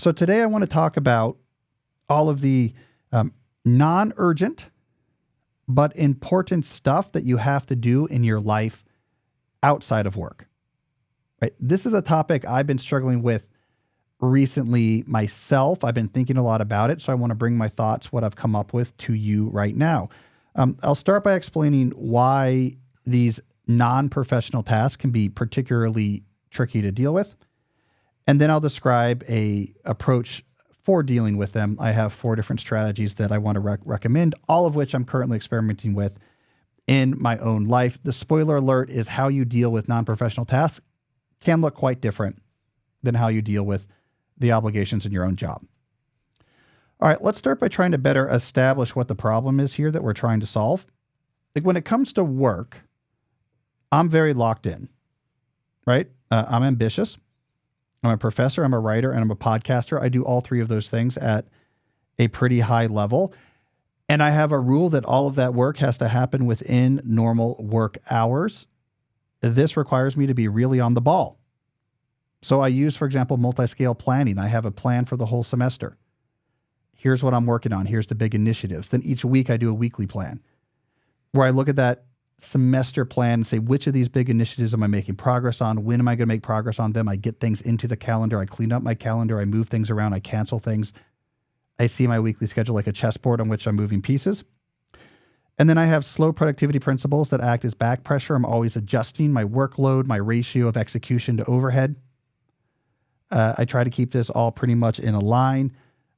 So today I want to talk about all of the non-urgent but important stuff that you have to do in your life outside of work. Right? This is a topic I've been struggling with recently myself. I've been thinking a lot about it, so I want to bring my thoughts, what I've come up with, to you right now. I'll start by explaining why these non-professional tasks can be particularly tricky to deal with. And then I'll describe a approach for dealing with them. I have 4 different strategies that I want to recommend, all of which I'm currently experimenting with in my own life. The spoiler alert is how you deal with non-professional tasks can look quite different than how you deal with the obligations in your own job. All right, let's start by trying to better establish what the problem is here that we're trying to solve. Like when it comes to work, I'm very locked in, right? I'm ambitious. I'm a professor, I'm a writer, and I'm a podcaster. I do all 3 of those things at a pretty high level. And I have a rule that all of that work has to happen within normal work hours. This requires me to be really on the ball. So I use, for example, multi-scale planning. I have a plan for the whole semester. Here's what I'm working on. Here's the big initiatives. Then each week I do a weekly plan where I look at that semester plan and say, which of these big initiatives am I making progress on? When am I going to make progress on them? I get things into the calendar. I clean up my calendar. I move things around. I cancel things. I see my weekly schedule like a chessboard on which I'm moving pieces. And then I have slow productivity principles that act as back pressure. I'm always adjusting my workload, my ratio of execution to overhead. I try to keep this all pretty much in a line.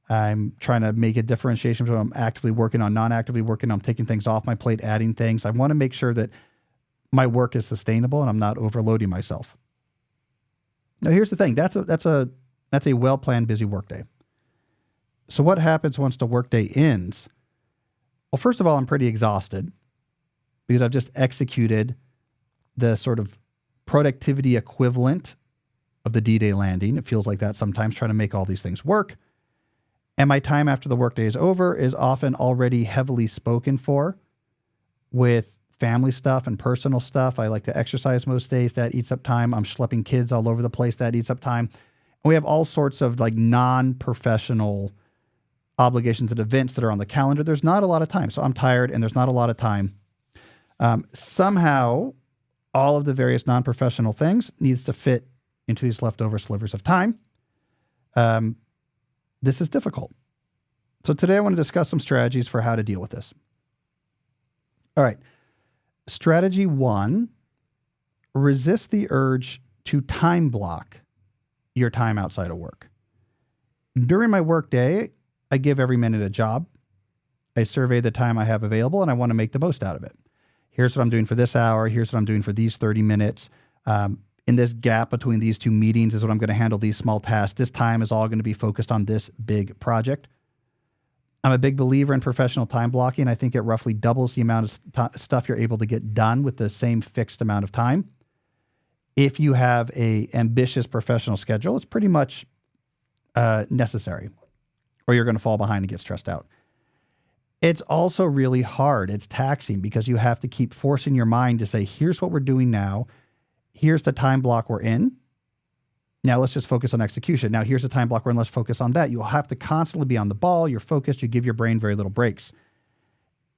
I'm trying to make a differentiation between I'm actively working on, non-actively working. I'm taking things off my plate, adding things. I want to make sure that my work is sustainable and I'm not overloading myself. Now, here's the thing. That's a well-planned, busy workday. So what happens once the workday ends? Well, first of all, I'm pretty exhausted because I've just executed the sort of productivity equivalent of the D-Day landing. It feels like that sometimes, trying to make all these things work. And my time after the workday is over is often already heavily spoken for with family stuff and personal stuff. I like to exercise most days. That eats up time. I'm schlepping kids all over the place. That eats up time. And we have all sorts of like non-professional obligations and events that are on the calendar. There's not a lot of time. So I'm tired and there's not a lot of time. Somehow, all of the various non-professional things needs to fit into these leftover slivers of time. This is difficult. So today I want to discuss some strategies for how to deal with this. All right. Strategy 1, resist the urge to time block your time outside of work. During my work day, I give every minute a job. I survey the time I have available and I want to make the most out of it. Here's what I'm doing for this hour. Here's what I'm doing for these 30 minutes. In this gap between these 2 meetings is what I'm going to handle these small tasks. This time is all going to be focused on this big project. I'm a big believer in professional time blocking. I think it roughly doubles the amount of stuff you're able to get done with the same fixed amount of time. If you have a ambitious professional schedule, it's pretty much necessary, or you're going to fall behind and get stressed out. It's also really hard. It's taxing because you have to keep forcing your mind to say, here's what we're doing now. Here's the time block we're in. Now let's just focus on execution. Now here's the time block we're in. Let's focus on that. You'll have to constantly be on the ball. You're focused. You give your brain very little breaks.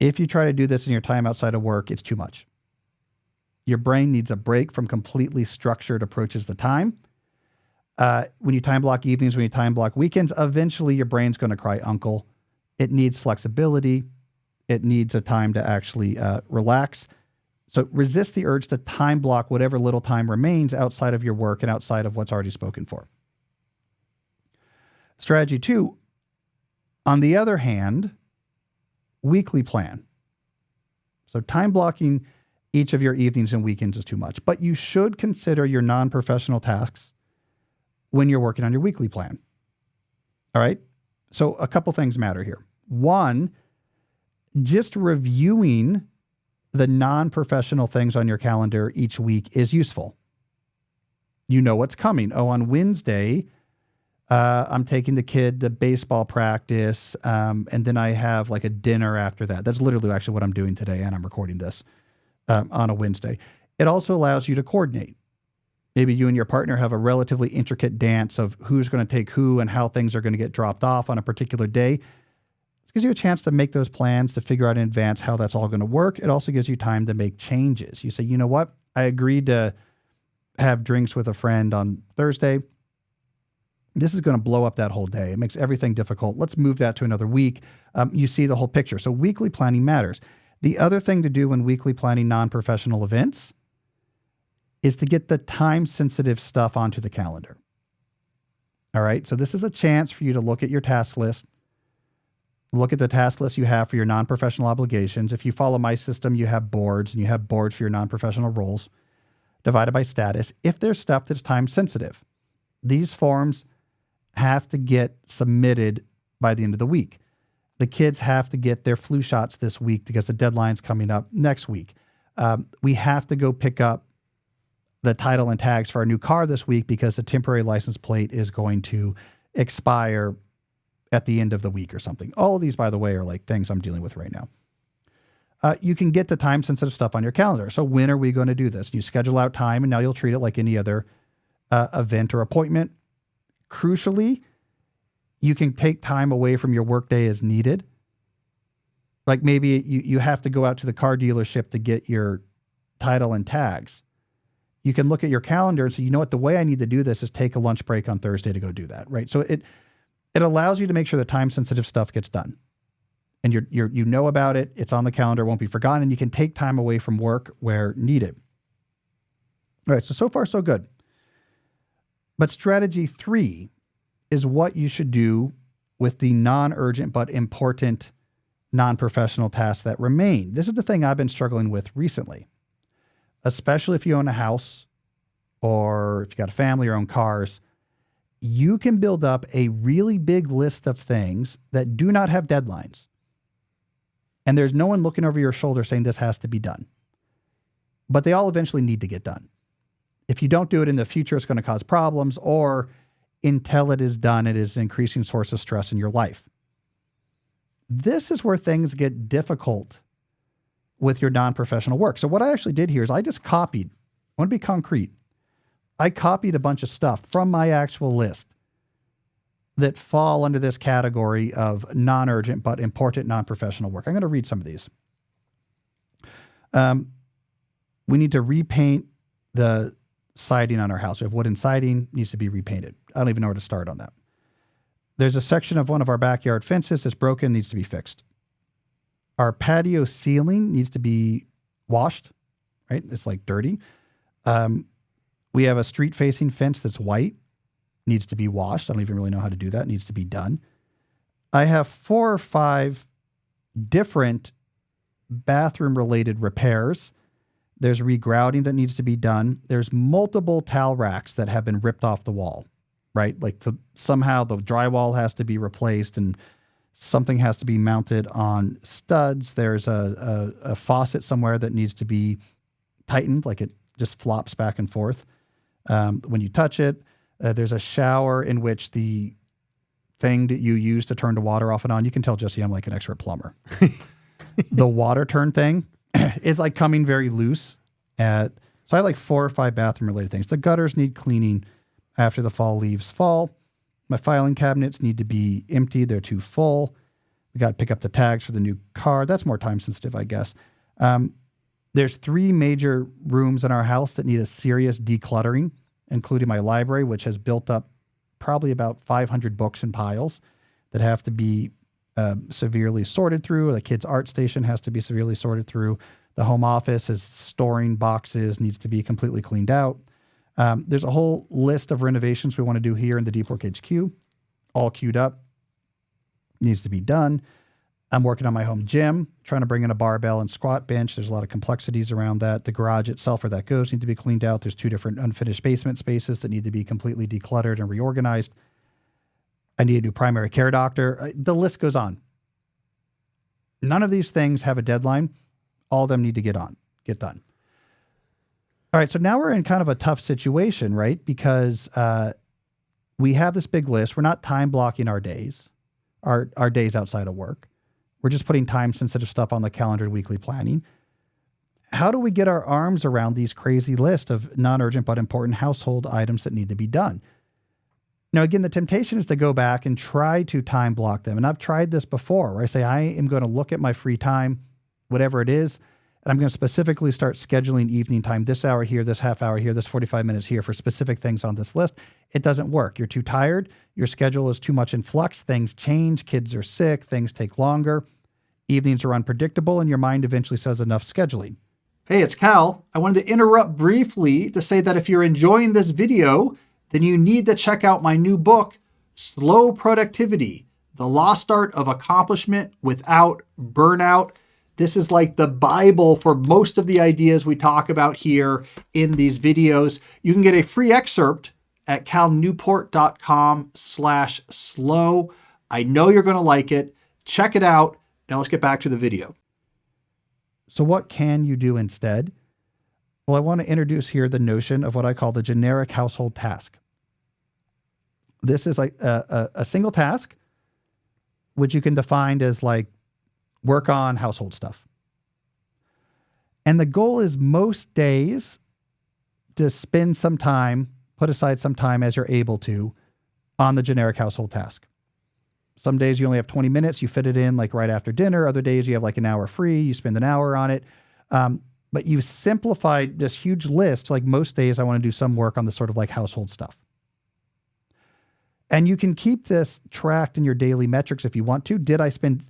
If you try to do this in your time outside of work, it's too much. Your brain needs a break from completely structured approaches to time. When you time block evenings, when you time block weekends, eventually your brain's going to cry uncle. It needs flexibility. It needs a time to actually relax. So resist the urge to time block whatever little time remains outside of your work and outside of what's already spoken for. Strategy 2, on the other hand, weekly plan. So time blocking each of your evenings and weekends is too much, but you should consider your non-professional tasks when you're working on your weekly plan. All right. So a couple things matter here. 1, just reviewing the non-professional things on your calendar each week is useful. You know what's coming. Oh, on Wednesday, I'm taking the kid to baseball practice, and then I have like a dinner after that. That's literally actually what I'm doing today, and I'm recording this on a Wednesday. It also allows you to coordinate. Maybe you and your partner have a relatively intricate dance of who's going to take who and how things are going to get dropped off on a particular day. It gives you a chance to make those plans, to figure out in advance how that's all going to work. It also gives you time to make changes. You say, you know what? I agreed to have drinks with a friend on Thursday. This is going to blow up that whole day. It makes everything difficult. Let's move that to another week. You see the whole picture. So weekly planning matters. The other thing to do when weekly planning non-professional events is to get the time-sensitive stuff onto the calendar. All right? So this is a chance for you to look at your task list, look at the task list you have for your non-professional obligations. If you follow my system, you have boards, and you have boards for your non-professional roles divided by status. If there's stuff that's time-sensitive, these forms have to get submitted by the end of the week. The kids have to get their flu shots this week because the deadline's coming up next week. We have to go pick up the title and tags for our new car this week because the temporary license plate is going to expire at the end of the week or something. All of these, by the way, are like things I'm dealing with right now. You can get the time-sensitive stuff on your calendar. So when are we going to do this? You schedule out time, and now you'll treat it like any other event or appointment. Crucially, you can take time away from your workday as needed. Like maybe you have to go out to the car dealership to get your title and tags. You can look at your calendar and say, you know what, the way I need to do this is take a lunch break on Thursday to go do that, right? So it allows you to make sure the time-sensitive stuff gets done. And you know about it, it's on the calendar, won't be forgotten, and you can take time away from work where needed. All right, so far so good. But strategy 3 is what you should do with the non-urgent but important non-professional tasks that remain. This is the thing I've been struggling with recently, especially if you own a house or if you got a family or own cars. You can build up a really big list of things that do not have deadlines. And there's no one looking over your shoulder saying this has to be done. But they all eventually need to get done. If you don't do it in the future, it's going to cause problems, or until it is done, it is an increasing source of stress in your life. This is where things get difficult with your non-professional work. So what I actually did here is I just copied, I want to be concrete. I copied a bunch of stuff from my actual list that fall under this category of non-urgent but important non-professional work. I'm going to read some of these. We need to repaint the siding on our house. We have wooden siding, needs to be repainted. I don't even know where to start on that. There's a section of one of our backyard fences that's broken, needs to be fixed. Our patio ceiling needs to be washed, right? It's like dirty. We have a street-facing fence that's white, needs to be washed. I don't even really know how to do that. It needs to be done. I have 4 or 5 different bathroom-related repairs. There's regrouting that needs to be done. There's multiple towel racks that have been ripped off the wall, right? Like somehow the drywall has to be replaced and something has to be mounted on studs. There's a faucet somewhere that needs to be tightened, like it just flops back and forth when you touch it. There's a shower in which the thing that you use to turn the water off and on, you can tell, Jesse, I'm like an expert plumber. The water turn thing is like coming very loose. So I have like 4 or 5 bathroom related things. The gutters need cleaning after the fall leaves fall. My filing cabinets need to be emptied. They're too full. We got to pick up the tags for the new car. That's more time sensitive, I guess. There's 3 major rooms in our house that need a serious decluttering, including my library, which has built up probably about 500 books in piles that have to be severely sorted through. The kids' art station has to be severely sorted through. The home office is storing boxes, needs to be completely cleaned out. There's a whole list of renovations we want to do here in the Deep Work HQ, all queued up, needs to be done. I'm working on my home gym, trying to bring in a barbell and squat bench. There's a lot of complexities around that. The garage itself, where that goes, need to be cleaned out. There's 2 different unfinished basement spaces that need to be completely decluttered and reorganized. I need a new primary care doctor. The list goes on. None of these things have a deadline. All of them need to get done. All right, so now we're in kind of a tough situation, right? Because we have this big list. We're not time blocking our days, our days outside of work. We're just putting time-sensitive stuff on the calendar, weekly planning. how do we get our arms around these crazy lists of non-urgent but important household items that need to be done? Now, again, the temptation is to go back and try to time block them. And I've tried this before where I say, I am going to look at my free time, whatever it is, and I'm going to specifically start scheduling evening time, this hour here, this half hour here, this 45 minutes here for specific things on this list. It doesn't work. You're too tired. Your schedule is too much in flux. Things change. Kids are sick. Things take longer. Evenings are unpredictable, and your mind eventually says enough scheduling. Hey, it's Cal. I wanted to interrupt briefly to say that if you're enjoying this video, then you need to check out my new book, Slow Productivity, The Lost Art of Accomplishment Without Burnout. This is like the Bible for most of the ideas we talk about here in these videos. You can get a free excerpt at calnewport.com/slow. I know you're going to like it. Check it out. Now let's get back to the video. So what can you do instead? Well, I want to introduce here the notion of what I call the generic household task. This is like a single task, which you can define as like work on household stuff. And the goal is most days to spend some time, put aside some time as you're able to on the generic household task. Some days you only have 20 minutes, you fit it in like right after dinner. Other days you have like an hour free, you spend an hour on it. But you've simplified this huge list. Like most days I want to do some work on the sort of like household stuff. And you can keep this tracked in your daily metrics if you want to. Did I spend,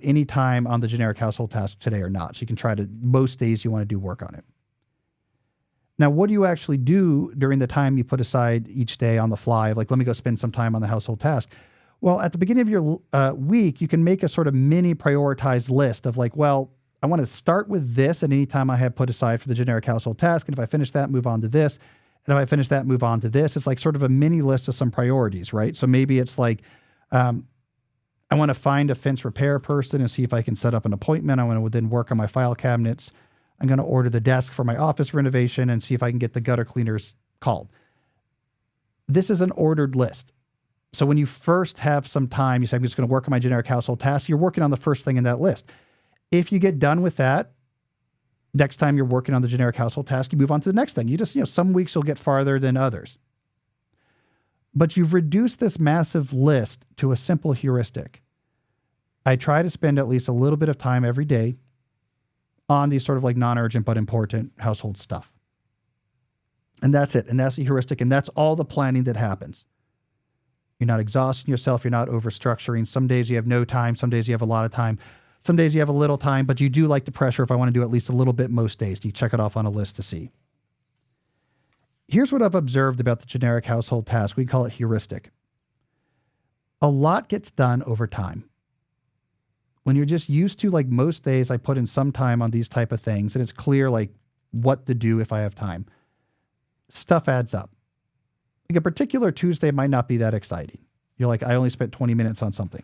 any time on the generic household task today or not? So you can try to, most days you want to do work on it. Now, what do you actually do during the time you put aside each day on the fly? Like, let me go spend some time on the household task. Well, at the beginning of your week, you can make a sort of mini prioritized list of like, well, I want to start with this at any time I have put aside for the generic household task. And if I finish that, move on to this. And if I finish that, move on to this. It's like sort of a mini list of some priorities, right? So maybe it's like, I want to find a fence repair person and see if I can set up an appointment. I want to then work on my file cabinets. I'm going to order the desk for my office renovation and see if I can get the gutter cleaners called. This is an ordered list. So when you first have some time, you say, I'm just going to work on my generic household tasks. You're working on the first thing in that list. If you get done with that, next time you're working on the generic household task, you move on to the next thing. You just, some weeks you'll get farther than others. But you've reduced this massive list to a simple heuristic. I try to spend at least a little bit of time every day on these sort of like non-urgent but important household stuff. And that's it. And that's the heuristic. And that's all the planning that happens. You're not exhausting yourself. You're not overstructuring. Some days you have no time. Some days you have a lot of time. Some days you have a little time, but you do like the pressure if I want to do at least a little bit most days. You check it off on a list to see. Here's what I've observed about the generic household task. We call it heuristic. A lot gets done over time. When you're just used to, like most days, I put in some time on these type of things, and it's clear like what to do if I have time. Stuff adds up. Like a particular Tuesday might not be that exciting. You're like, I only spent 20 minutes on something.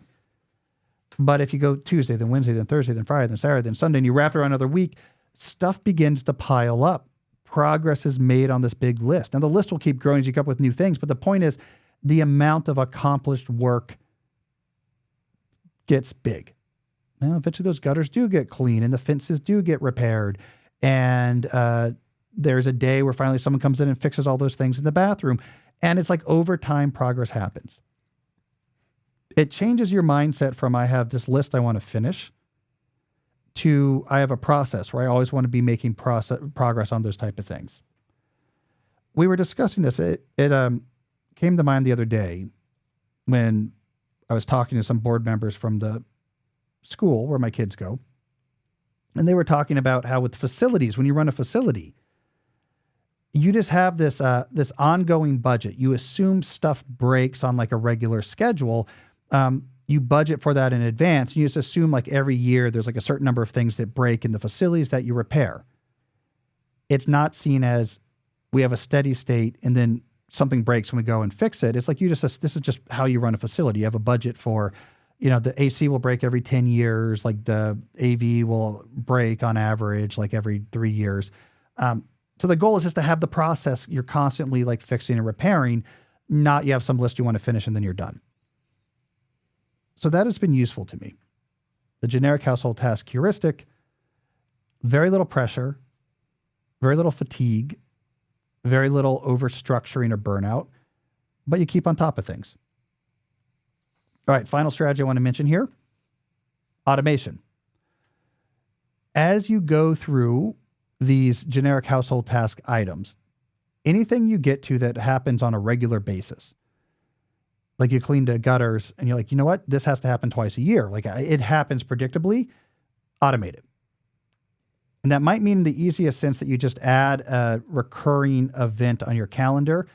But if you go Tuesday, then Wednesday, then Thursday, then Friday, then Saturday, then Sunday, and you wrap it around another week, stuff begins to pile up. Progress is made on this big list. Now, the list will keep growing as you come up with new things, but the point is the amount of accomplished work gets big. Now, eventually those gutters do get clean and the fences do get repaired. And there's a day where finally someone comes in and fixes all those things in the bathroom. And it's like over time, progress happens. It changes your mindset from I have this list I want to finish to I have a process where I always want to be making progress on those type of things. We were discussing this. It came to mind the other day when I was talking to some board members from the school where my kids go. And they were talking about how with facilities, when you run a facility, you just have this ongoing budget. You assume stuff breaks on like a regular schedule. You budget for that in advance. And you just assume like every year there's like a certain number of things that break in the facilities that you repair. It's not seen as we have a steady state and then something breaks when we go and fix it. It's like this is just how you run a facility. You have a budget for, the AC will break every 10 years. Like the AV will break on average, like every 3 years. So the goal is just to have the process you're constantly like fixing and repairing, not you have some list you want to finish and then you're done. So that has been useful to me. The generic household task heuristic, very little pressure, very little fatigue, very little overstructuring or burnout, but you keep on top of things. All right, final strategy I want to mention here, automation. As you go through these generic household task items, anything you get to that happens on a regular basis, like you clean the gutters and you're like, you know what, this has to happen twice a year. Like it happens predictably, automate it. And that might mean in the easiest sense that you just add a recurring event on your calendar.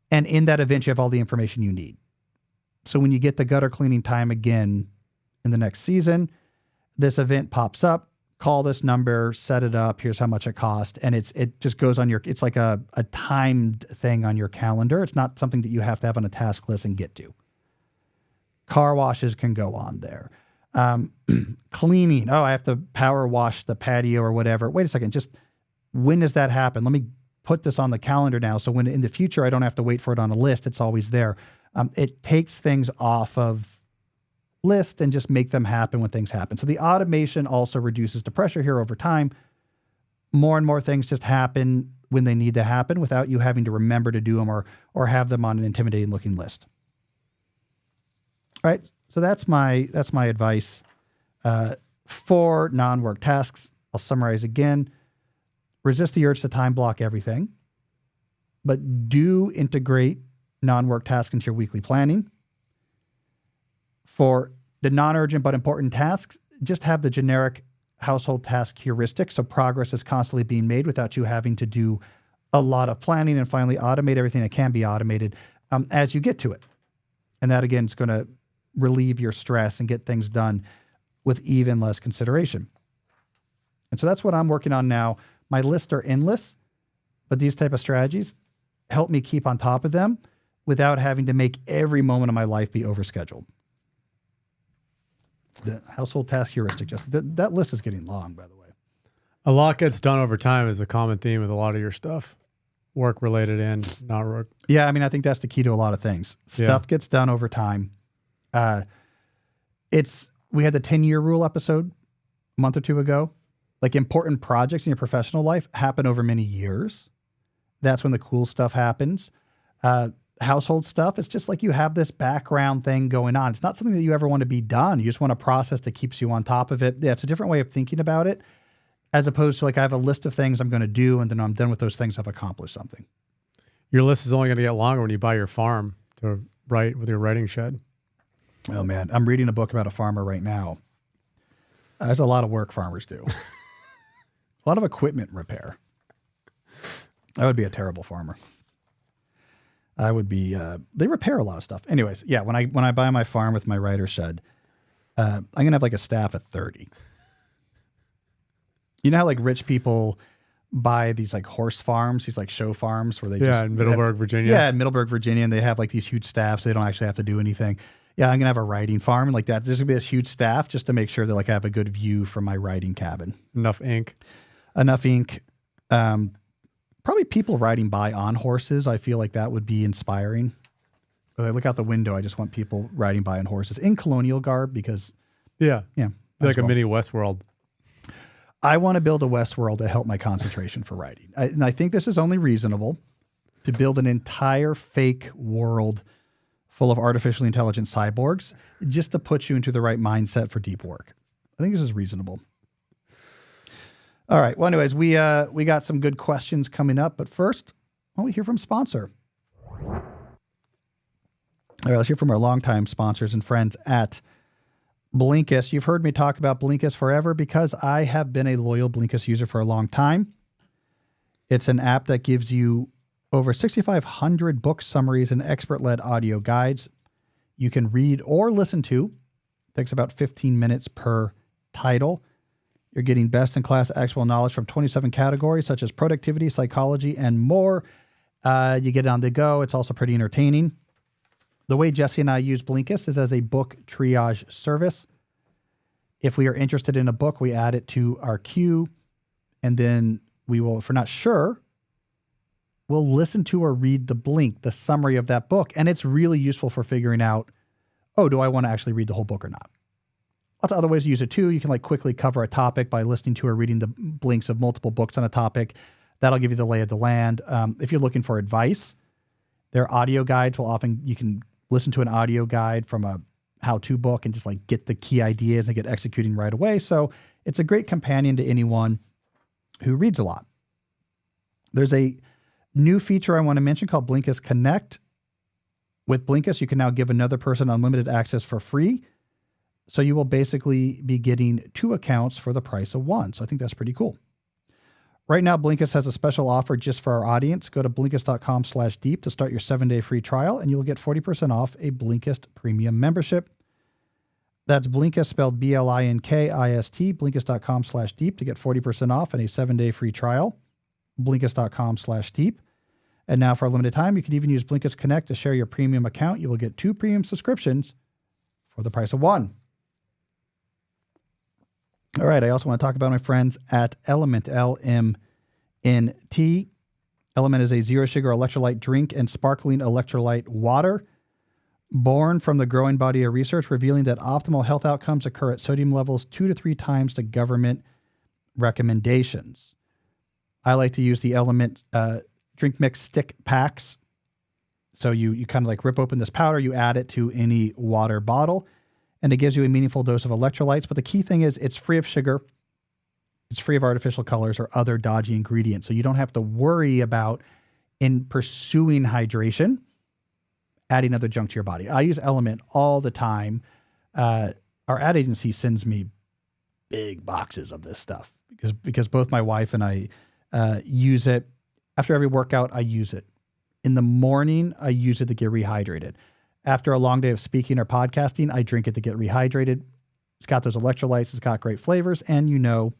And in that event, you have all the information you need. So when you get the gutter cleaning time again in the next season, this event pops up, call this number, set it up, here's how much it cost. And it just goes on it's like a timed thing on your calendar. It's not something that you have to have on a task list and get to. Car washes can go on there. Cleaning. Oh, I have to power wash the patio or whatever. Wait a second. Just when does that happen? Let me put this on the calendar now. So when in the future, I don't have to wait for it on a list. It's always there. It takes things off of list and just make them happen when things happen. So the automation also reduces the pressure here over time. More and more things just happen when they need to happen without you having to remember to do them or have them on an intimidating looking list. All right. So that's my advice for non-work tasks. I'll summarize again. Resist the urge to time block everything, but do integrate non-work tasks into your weekly planning. For the non-urgent but important tasks, just have the generic household task heuristic, so progress is constantly being made without you having to do a lot of planning, and finally automate everything that can be automated as you get to it. And that, again, is going to relieve your stress and get things done with even less consideration. And so that's what I'm working on now. My lists are endless, but these type of strategies help me keep on top of them without having to make every moment of my life be overscheduled. The household task heuristic, just that list is getting long, by the way. A lot gets done over time is a common theme with a lot of your stuff, work related and not work. Yeah, I mean, I think that's the key to a lot of things. Stuff gets done over time. We had the 10-year rule episode a month or two ago. Like, important projects in your professional life happen over many years. That's when the cool stuff happens. Household stuff, it's just like you have this background thing going on. It's not something that you ever want to be done. You just want a process that keeps you on top of it. Yeah, it's a different way of thinking about it, as opposed to like I have a list of things I'm going to do, and then I'm done with those things, I've accomplished something. Your list is only going to get longer when you buy your farm to write with your writing shed. Oh man, I'm reading a book about a farmer right now. There's a lot of work farmers do. A lot of equipment repair. I would be a terrible farmer. I would be, they repair a lot of stuff. Anyways, yeah, when I buy my farm with my writer shed, I'm going to have like a staff of 30. You know how like rich people buy these like horse farms, these like show farms where they just... Yeah, in Middleburg, Virginia. Yeah, in Middleburg, Virginia, and they have like these huge staffs. So they don't actually have to do anything. Yeah, I'm going to have a writing farm like that. There's going to be this huge staff just to make sure that like I have a good view from my writing cabin. Enough ink. Probably people riding by on horses. I feel like that would be inspiring. When I look out the window, I just want people riding by on horses in colonial garb because... Yeah. Like a well. mini Westworld. I want to build a Westworld to help my concentration for writing. And I think this is only reasonable to build an entire fake world full of artificially intelligent cyborgs just to put you into the right mindset for deep work. I think this is reasonable. All right. Well, anyways, we got some good questions coming up, but first, why don't we hear from sponsor? All right, let's hear from our longtime sponsors and friends at Blinkist. You've heard me talk about Blinkist forever because I have been a loyal Blinkist user for a long time. It's an app that gives you over 6,500 book summaries and expert-led audio guides you can read or listen to. It takes about 15 minutes per title. You're getting best-in-class actual knowledge from 27 categories, such as productivity, psychology, and more. You get it on the go. It's also pretty entertaining. The way Jesse and I use Blinkist is as a book triage service. If we are interested in a book, we add it to our queue, and then we will, if we're not sure, we'll listen to or read the summary of that book. And it's really useful for figuring out, oh, do I want to actually read the whole book or not? Lots of other ways to use it too. You can like quickly cover a topic by listening to or reading the blinks of multiple books on a topic. That'll give you the lay of the land. If you're looking for advice, their audio guides will often, you can listen to an audio guide from a how-to book and just like get the key ideas and get executing right away. So it's a great companion to anyone who reads a lot. There's a new feature I want to mention called Blinkist Connect. With Blinkist, you can now give another person unlimited access for free. So you will basically be getting 2 accounts for the price of 1. So I think that's pretty cool. Right now, Blinkist has a special offer just for our audience. Go to Blinkist.com/deep to start your 7-day free trial, and you will get 40% off a Blinkist premium membership. That's Blinkist, spelled Blinkist, Blinkist.com/deep to get 40% off and a 7-day free trial. Blinkist.com/deep. And now for a limited time, you can even use Blinkist Connect to share your premium account. You will get 2 premium subscriptions for the price of 1. All right, I also want to talk about my friends at Element, LMNT. Element is a zero-sugar electrolyte drink and sparkling electrolyte water born from the growing body of research revealing that optimal health outcomes occur at sodium levels 2 to 3 times the government recommendations. I like to use the Element drink mix stick packs. So you kind of like rip open this powder, you add it to any water bottle, and it gives you a meaningful dose of electrolytes. But the key thing is it's free of sugar, it's free of artificial colors or other dodgy ingredients. So you don't have to worry about, in pursuing hydration, adding other junk to your body. I use Element all the time. Our ad agency sends me big boxes of this stuff because both my wife and I use it. After every workout, I use it. In the morning, I use it to get rehydrated. After a long day of speaking or podcasting, I drink it to get rehydrated. It's got those electrolytes. It's got great flavors, and no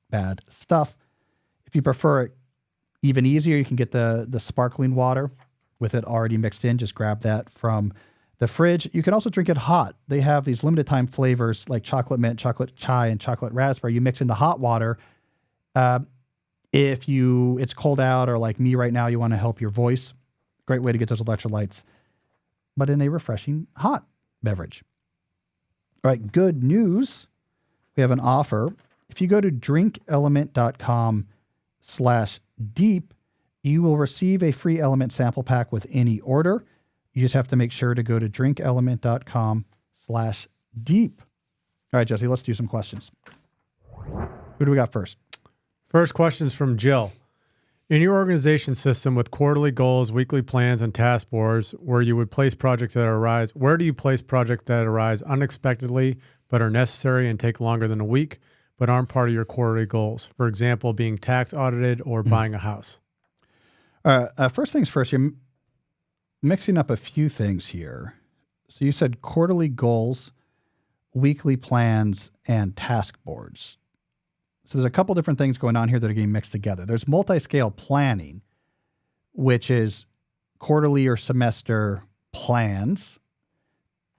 bad stuff. If you prefer it even easier, you can get the sparkling water with it already mixed in. Just grab that from the fridge. You can also drink it hot. They have these limited time flavors like chocolate mint, chocolate chai, and chocolate raspberry. You mix in the hot water. If it's cold out, or like me right now, you want to help your voice, great way to get those electrolytes, but in a refreshing hot beverage. All right, good news. We have an offer. If you go to drinkelement.com/deep, you will receive a free Element sample pack with any order. You just have to make sure to go to drinkelement.com/deep. All right, Jesse, let's do some questions. Who do we got first? First question is from Jill. In your organization system with quarterly goals, weekly plans, and task boards, where do you place projects that arise unexpectedly but are necessary and take longer than a week, but aren't part of your quarterly goals? For example, being tax audited or buying a house. First things first, you're mixing up a few things here. So you said quarterly goals, weekly plans, and task boards. So there's a couple different things going on here that are getting mixed together. There's multi-scale planning, which is quarterly or semester plans,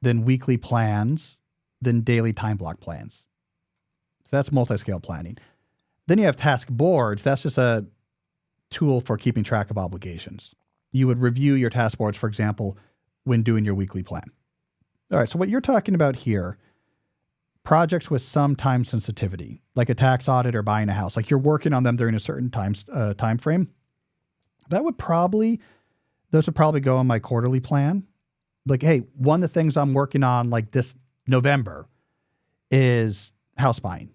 then weekly plans, then daily time block plans. So that's multi-scale planning. Then you have task boards. That's just a tool for keeping track of obligations. You would review your task boards, for example, when doing your weekly plan. All right, so what you're talking about here, projects with some time sensitivity, like a tax audit or buying a house, like you're working on them during a certain time frame. Those would probably go on my quarterly plan. Like, hey, one of the things I'm working on like this November is house buying.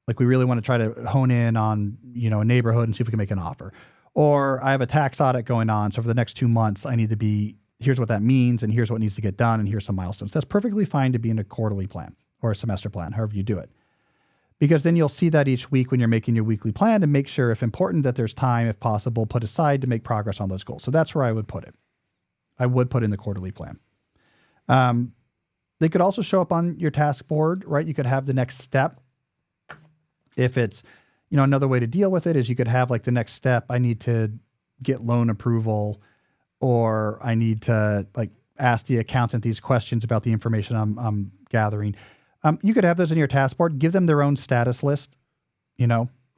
Like we really want to try to hone in on, a neighborhood and see if we can make an offer. Or I have a tax audit going on. So for the next 2 months, I need to here's what that means, and here's what needs to get done, and here's some milestones. That's perfectly fine to be in a quarterly plan or a semester plan, however you do it. Because then you'll see that each week when you're making your weekly plan and make sure, if important, that there's time, if possible, put aside to make progress on those goals. So that's where I would put it. I would put in the quarterly plan. They could also show up on your task board, right? You could have the next step. If it's, another way to deal with it is you could have like the next step, I need to get loan approval, or I need to like ask the accountant these questions about the information I'm gathering. You could have those in your task board, give them their own status list,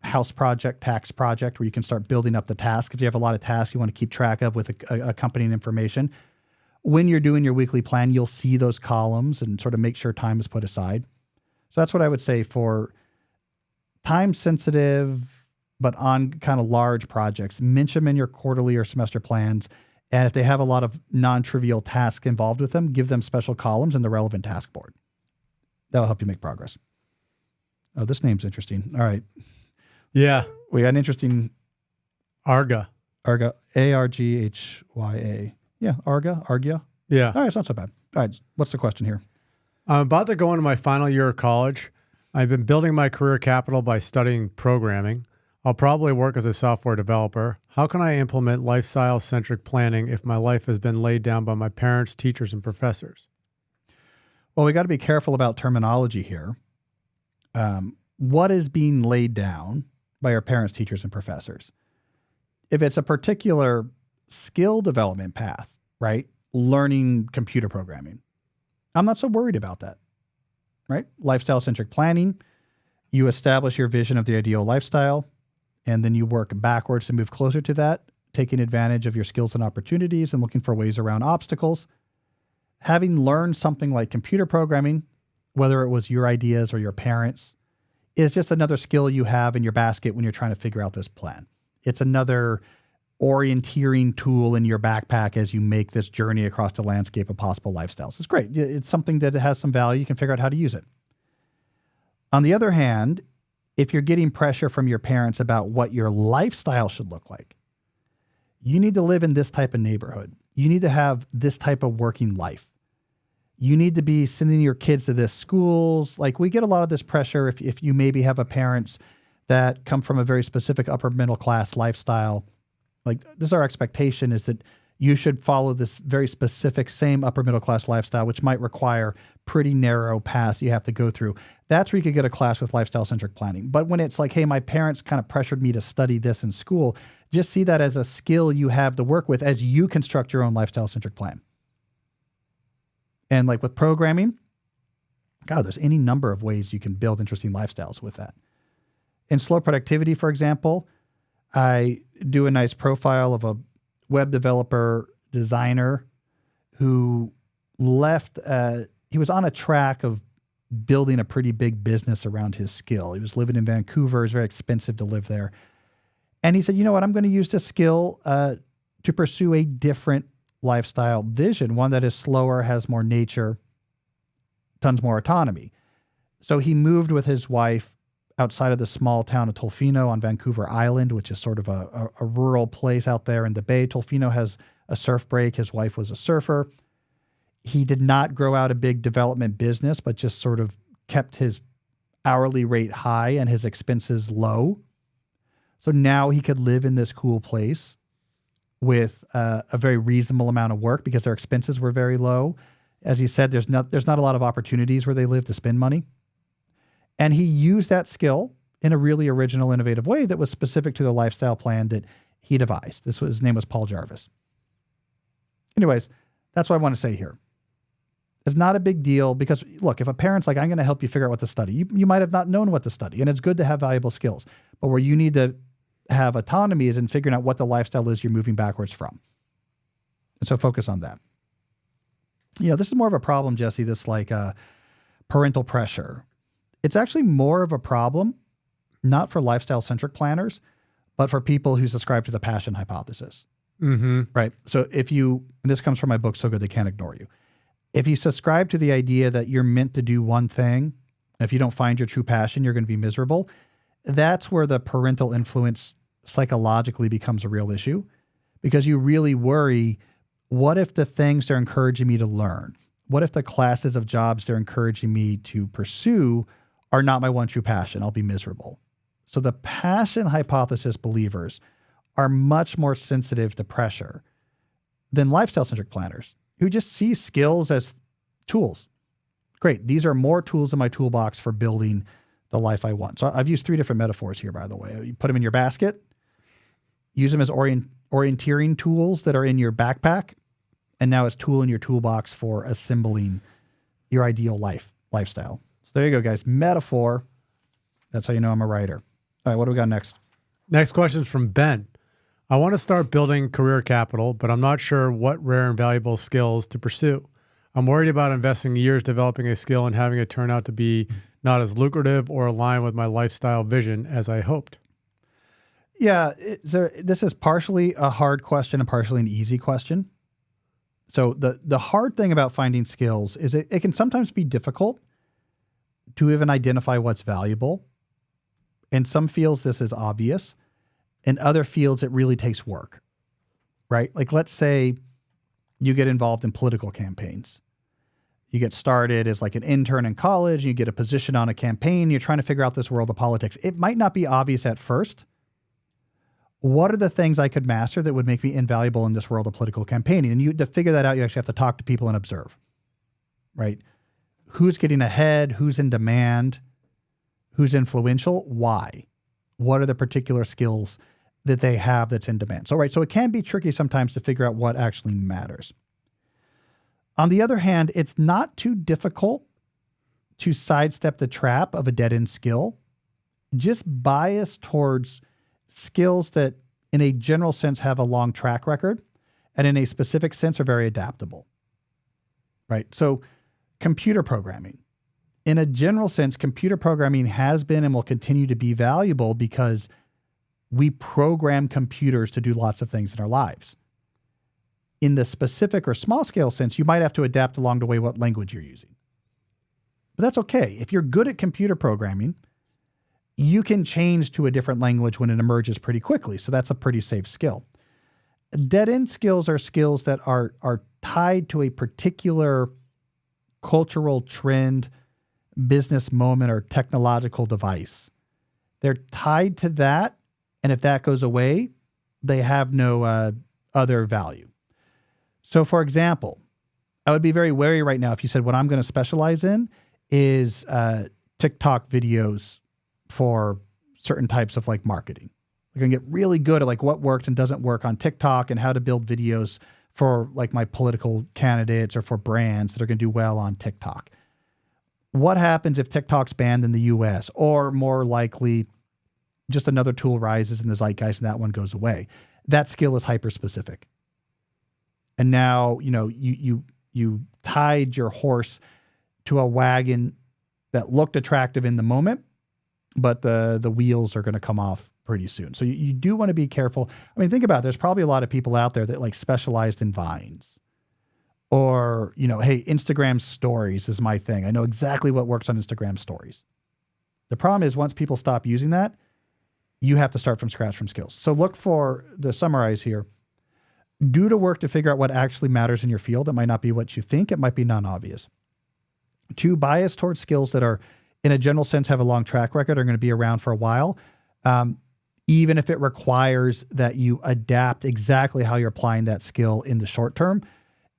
house project, tax project, where you can start building up the task. If you have a lot of tasks you want to keep track of with accompanying information, when you're doing your weekly plan, you'll see those columns and sort of make sure time is put aside. So that's what I would say for time sensitive but on kind of large projects. Mention them in your quarterly or semester plans. And if they have a lot of non-trivial tasks involved with them, give them special columns in the relevant task board. That'll help you make progress. Oh, this name's interesting. All right. Yeah. We got an interesting... Arga. A-R-G-H-Y-A. Yeah, Arga. Yeah. All right, it's not so bad. All right, what's the question here? I'm about to go into my final year of college. I've been building my career capital by studying programming. I'll probably work as a software developer. How can I implement lifestyle-centric planning if my life has been laid down by my parents, teachers, and professors? Well, we got to be careful about terminology here. What is being laid down by your parents, teachers, and professors? If it's a particular skill development path, right? Learning computer programming, I'm not so worried about that, right? Lifestyle-centric planning, you establish your vision of the ideal lifestyle, and then you work backwards to move closer to that, taking advantage of your skills and opportunities and looking for ways around obstacles. Having learned something like computer programming, whether it was your ideas or your parents, is just another skill you have in your basket when you're trying to figure out this plan. It's another orienteering tool in your backpack as you make this journey across the landscape of possible lifestyles. It's great. It's something that has some value. You can figure out how to use it. On the other hand, if you're getting pressure from your parents about what your lifestyle should look like, you need to live in this type of neighborhood. You need to have this type of working life. You need to be sending your kids to this schools. Like, we get a lot of this pressure if you maybe have a parents that come from a very specific upper middle class lifestyle. Like, this is our expectation, is that you should follow this very specific same upper middle class lifestyle, which might require pretty narrow paths you have to go through. That's where you could get a class with lifestyle-centric planning. But when it's like, hey, my parents kind of pressured me to study this in school, just see that as a skill you have to work with as you construct your own lifestyle-centric plan. And like with programming, God, there's any number of ways you can build interesting lifestyles with that. In slow productivity, for example, I do a nice profile of a web developer designer who left, he was on a track of building a pretty big business around his skill. He was living in Vancouver. It's very expensive to live there. And he said, you know what, I'm going to use this skill to pursue a different lifestyle vision, one that is slower, has more nature, tons more autonomy. So he moved with his wife outside of the small town of Tofino on Vancouver Island, which is sort of a rural place out there in the Bay. Tofino has a surf break. His wife was a surfer. He did not grow out a big development business, but just sort of kept his hourly rate high and his expenses low. So now he could live in this cool place with a very reasonable amount of work because their expenses were very low. As he said, there's not a lot of opportunities where they live to spend money. And he used that skill in a really original, innovative way that was specific to the lifestyle plan that he devised. His name was Paul Jarvis. Anyways, that's what I want to say here. It's not a big deal because, look, if a parent's like, I'm going to help you figure out what to study, you might have not known what to study. And it's good to have valuable skills. But where you need to have autonomy is in figuring out what the lifestyle is you're moving backwards from. And so focus on that. You know, this is more of a problem, Jesse, this like parental pressure. It's actually more of a problem, not for lifestyle-centric planners, but for people who subscribe to the passion hypothesis. Mm-hmm. Right? So if you, and this comes from my book, So Good They Can't Ignore You. If you subscribe to the idea that you're meant to do one thing, if you don't find your true passion, you're going to be miserable, that's where the parental influence psychologically becomes a real issue, because you really worry, what if the things they're encouraging me to learn, what if the classes of jobs they're encouraging me to pursue are not my one true passion? I'll be miserable. So the passion hypothesis believers are much more sensitive to pressure than lifestyle-centric planners who just see skills as tools. Great. These are more tools in my toolbox for building the life I want. So I've used 3 different metaphors here, by the way. You put them in your basket, use them as orienteering tools that are in your backpack, and now as tool in your toolbox for assembling your ideal lifestyle. So there you go, guys. Metaphor. That's how you know I'm a writer. All right, what do we got next? Next question is from Ben. I want to start building career capital, but I'm not sure what rare and valuable skills to pursue. I'm worried about investing years developing a skill and having it turn out to be not as lucrative or aligned with my lifestyle vision as I hoped. Yeah, this is partially a hard question and partially an easy question. So the hard thing about finding skills is it can sometimes be difficult to even identify what's valuable. In some fields, this is obvious. In other fields, it really takes work, right? Like, let's say you get involved in political campaigns. You get started as like an intern in college, and you get a position on a campaign. You're trying to figure out this world of politics. It might not be obvious at first. What are the things I could master that would make me invaluable in this world of political campaigning? And to figure that out, you actually have to talk to people and observe, right? Who's getting ahead? Who's in demand? Who's influential? Why? What are the particular skills that they have that's in demand? So it can be tricky sometimes to figure out what actually matters. On the other hand, it's not too difficult to sidestep the trap of a dead-end skill. Just bias towards skills that in a general sense have a long track record and in a specific sense are very adaptable, right? So computer programming. In a general sense, computer programming has been and will continue to be valuable because we program computers to do lots of things in our lives. In the specific or small scale sense, you might have to adapt along the way what language you're using. But that's okay. If you're good at computer programming, you can change to a different language when it emerges pretty quickly. So that's a pretty safe skill. Dead-end skills are skills that are tied to a particular cultural trend, business moment, or technological device. They're tied to that, and if that goes away, they have no other value. So for example, I would be very wary right now if you said what I'm going to specialize in is TikTok videos for certain types of like marketing. We're going to get really good at like what works and doesn't work on TikTok and how to build videos for like my political candidates or for brands that are going to do well on TikTok. What happens if TikTok's banned in the US, or more likely just another tool rises in the zeitgeist and that one goes away? That skill is hyper specific. And now, you tied your horse to a wagon that looked attractive in the moment, but the wheels are going to come off pretty soon. So you do want to be careful. I mean, think about it. There's probably a lot of people out there that like specialized in vines or, hey, Instagram stories is my thing. I know exactly what works on Instagram stories. The problem is once people stop using that, you have to start from scratch from skills. So look for, to summarize here, do the work to figure out what actually matters in your field. It might not be what you think. It might be non-obvious. 2, bias towards skills that are, in a general sense, have a long track record, are going to be around for a while, even if it requires that you adapt exactly how you're applying that skill in the short term.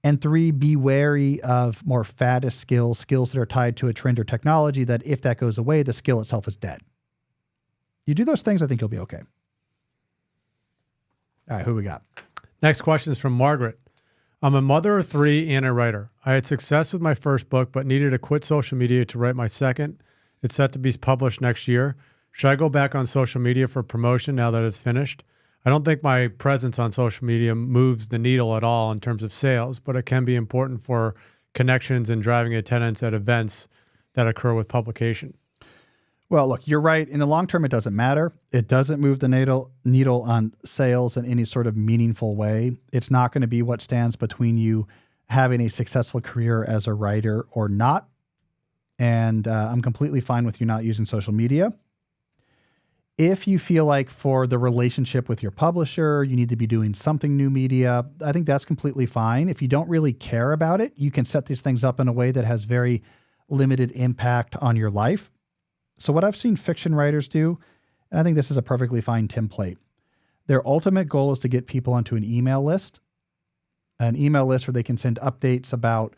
And 3, be wary of more faddist skills that are tied to a trend or technology that if that goes away, the skill itself is dead. You do those things, I think you'll be okay. All right, who we got? Next question is from Margaret. I'm a mother of 3 and a writer. I had success with my first book, but needed to quit social media to write my second. It's set to be published next year. Should I go back on social media for promotion now that it's finished? I don't think my presence on social media moves the needle at all in terms of sales, but it can be important for connections and driving attendance at events that occur with publication. Well, look, you're right. In the long term, it doesn't matter. It doesn't move the needle on sales in any sort of meaningful way. It's not going to be what stands between you having a successful career as a writer or not. And I'm completely fine with you not using social media. If you feel like for the relationship with your publisher, you need to be doing something new media, I think that's completely fine. If you don't really care about it, you can set these things up in a way that has very limited impact on your life. So what I've seen fiction writers do, and I think this is a perfectly fine template, their ultimate goal is to get people onto an email list where they can send updates about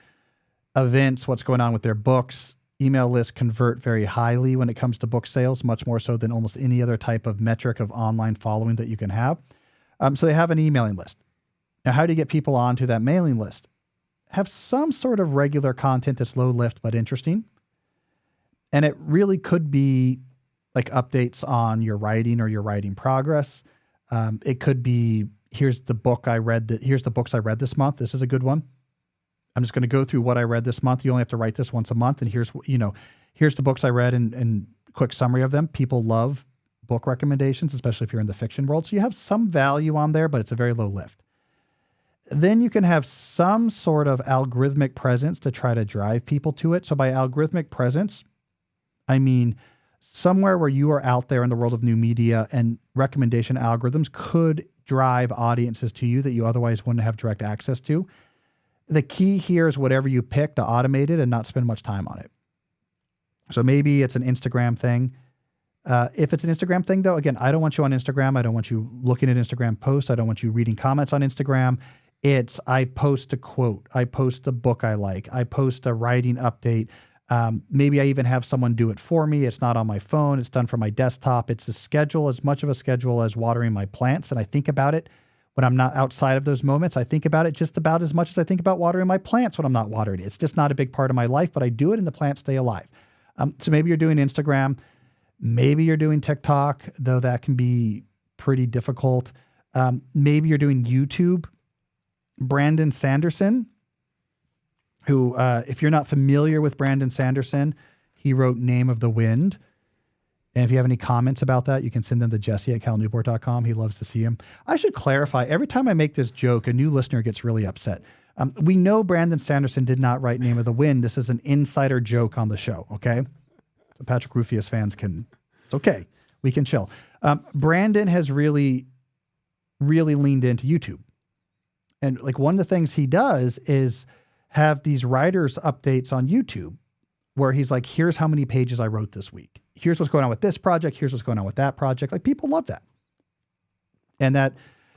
events, what's going on with their books. Email lists convert very highly when it comes to book sales, much more so than almost any other type of metric of online following that you can have. So they have an emailing list. Now, how do you get people onto that mailing list? Have some sort of regular content that's low lift but interesting. And it really could be like updates on your writing or your writing progress. It could be, here's the books I read this month. This is a good one. I'm just going to go through what I read this month. You only have to write this once a month. And here's the books I read and quick summary of them. People love book recommendations, especially if you're in the fiction world. So you have some value on there, but it's a very low lift. Then you can have some sort of algorithmic presence to try to drive people to it. So by algorithmic presence, I mean somewhere where you are out there in the world of new media and recommendation algorithms could drive audiences to you that you otherwise wouldn't have direct access to. The key here is whatever you pick to automate it and not spend much time on it. So maybe it's an Instagram thing. If it's an Instagram thing, though, again, I don't want you on Instagram. I don't want you looking at Instagram posts. I don't want you reading comments on Instagram. It's I post a quote. I post a book I like. I post a writing update. Maybe I even have someone do it for me. It's not on my phone. It's done from my desktop. It's a schedule, as much of a schedule as watering my plants. And I think about it when I'm not outside of those moments. I think about it just about as much as I think about watering my plants when I'm not watering it. It's just not a big part of my life, but I do it and the plants stay alive. So maybe you're doing Instagram. Maybe you're doing TikTok, though that can be pretty difficult. Maybe you're doing YouTube. Brandon Sanderson, who, if you're not familiar with Brandon Sanderson, he wrote Name of the Wind. And if you have any comments about that, you can send them to jesse@calnewport.com. He loves to see them. I should clarify, every time I make this joke, a new listener gets really upset. We know Brandon Sanderson did not write Name of the Wind. This is an insider joke on the show, okay? So Patrick Rufius fans it's okay. We can chill. Brandon has really, really leaned into YouTube. And like one of the things he does is have these writers updates on YouTube where he's like, here's how many pages I wrote this week. Here's what's going on with this project. Here's what's going on with that project. Like people love that. And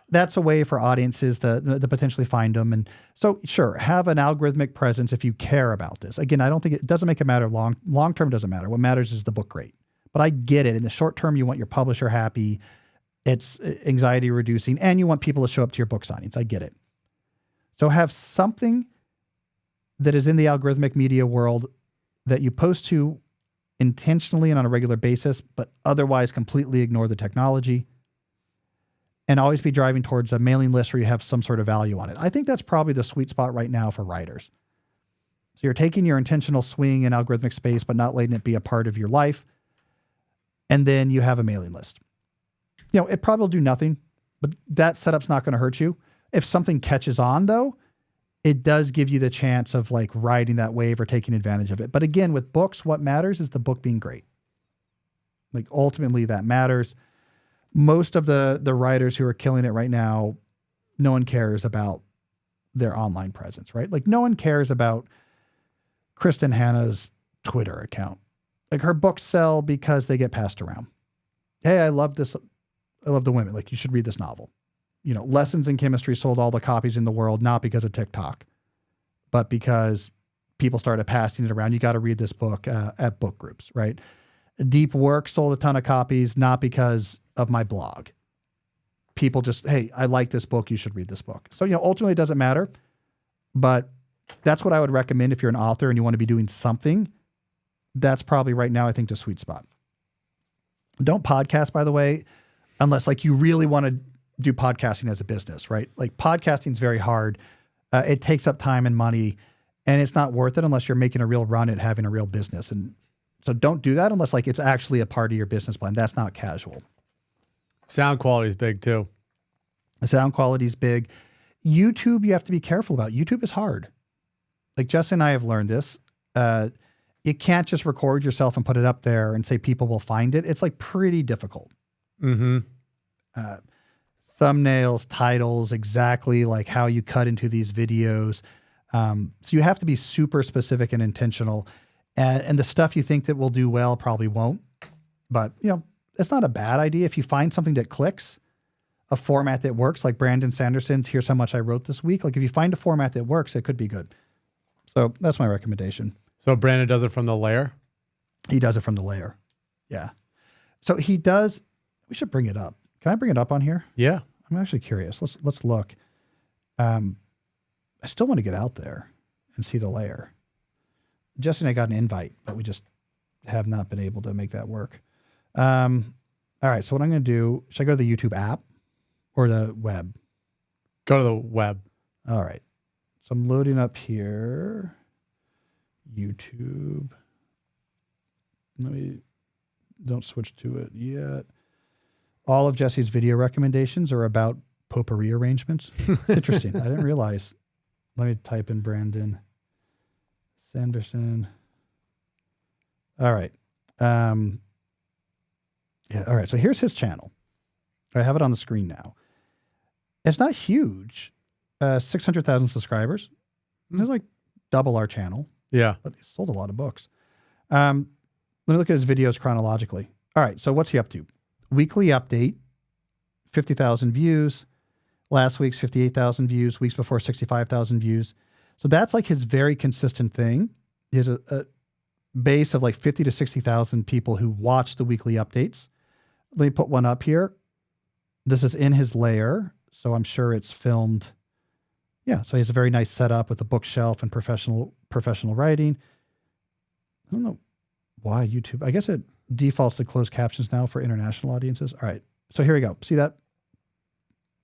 that's a way for audiences to potentially find them. And so sure, have an algorithmic presence if you care about this. Again, I don't think it doesn't make it matter long term doesn't matter. What matters is the book great. But I get it. In the short term, you want your publisher happy. It's anxiety reducing and you want people to show up to your book signings. I get it. So have something that is in the algorithmic media world that you post to intentionally and on a regular basis, but otherwise completely ignore the technology and always be driving towards a mailing list where you have some sort of value on it. I think that's probably the sweet spot right now for writers. So you're taking your intentional swing in algorithmic space, but not letting it be a part of your life. And then you have a mailing list. You know, it probably will do nothing, but that setup's not going to hurt you. If something catches on though, it does give you the chance of like riding that wave or taking advantage of it. But again, with books, what matters is the book being great. Like ultimately that matters. Most of the writers who are killing it right now, no one cares about their online presence, right? Like no one cares about Kristen Hanna's Twitter account. Like her books sell because they get passed around. Hey, I love this. I love the women. Like you should read this novel. You know, Lessons in Chemistry sold all the copies in the world, not because of TikTok, but because people started passing it around. You got to read this book at book groups, right? Deep Work sold a ton of copies, not because of my blog. People just, hey, I like this book. You should read this book. So, you know, ultimately it doesn't matter, but that's what I would recommend if you're an author and you want to be doing something. That's probably right now, I think, the sweet spot. Don't podcast, by the way, unless like you really want to do podcasting as a business, right? Like podcasting is very hard. It takes up time and money and it's not worth it unless you're making a real run at having a real business. And so don't do that unless like it's actually a part of your business plan. That's not casual. Sound quality is big too. The sound quality is big. YouTube, you have to be careful about. YouTube is hard. Like Jess and I have learned this. You can't just record yourself and put it up there and say people will find it. It's like pretty difficult. Mm-hmm. Thumbnails, titles, exactly like how you cut into these videos. So you have to be super specific and intentional. And the stuff you think that will do well probably won't. But, you know, it's not a bad idea. If you find something that clicks, a format that works, like Brandon Sanderson's Here's How Much I Wrote This Week. Like if you find a format that works, it could be good. So that's my recommendation. So Brandon does it from the layer? He does it from the layer. Yeah. So he does, we should bring it up. Can I bring it up on here? Yeah. I'm actually curious. Let's look. I still want to get out there and see the layer. Jesse and I got an invite, but we just have not been able to make that work. All right. So what I'm going to do, should I go to the YouTube app or the web? Go to the web. All right. So I'm loading up here. YouTube. Don't switch to it yet. All of Jesse's video recommendations are about potpourri arrangements. Interesting. I didn't realize. Let me type in Brandon Sanderson. All right. Yeah. All right. So here's his channel. I have it on the screen now. It's not huge. 600,000 subscribers. It's like double our channel. Yeah. But he sold a lot of books. Let me look at his videos chronologically. All right. So what's he up to? Weekly update, 50,000 views. Last week's 58,000 views. Weeks before, 65,000 views. So that's like his very consistent thing. He has a base of like 50 to 60,000 people who watch the weekly updates. Let me put one up here. This is in his lair, so I'm sure it's filmed. Yeah, so he has a very nice setup with a bookshelf and professional writing. I don't know why YouTube. I guess it defaults to closed captions now for international audiences. All right, so here we go. See that?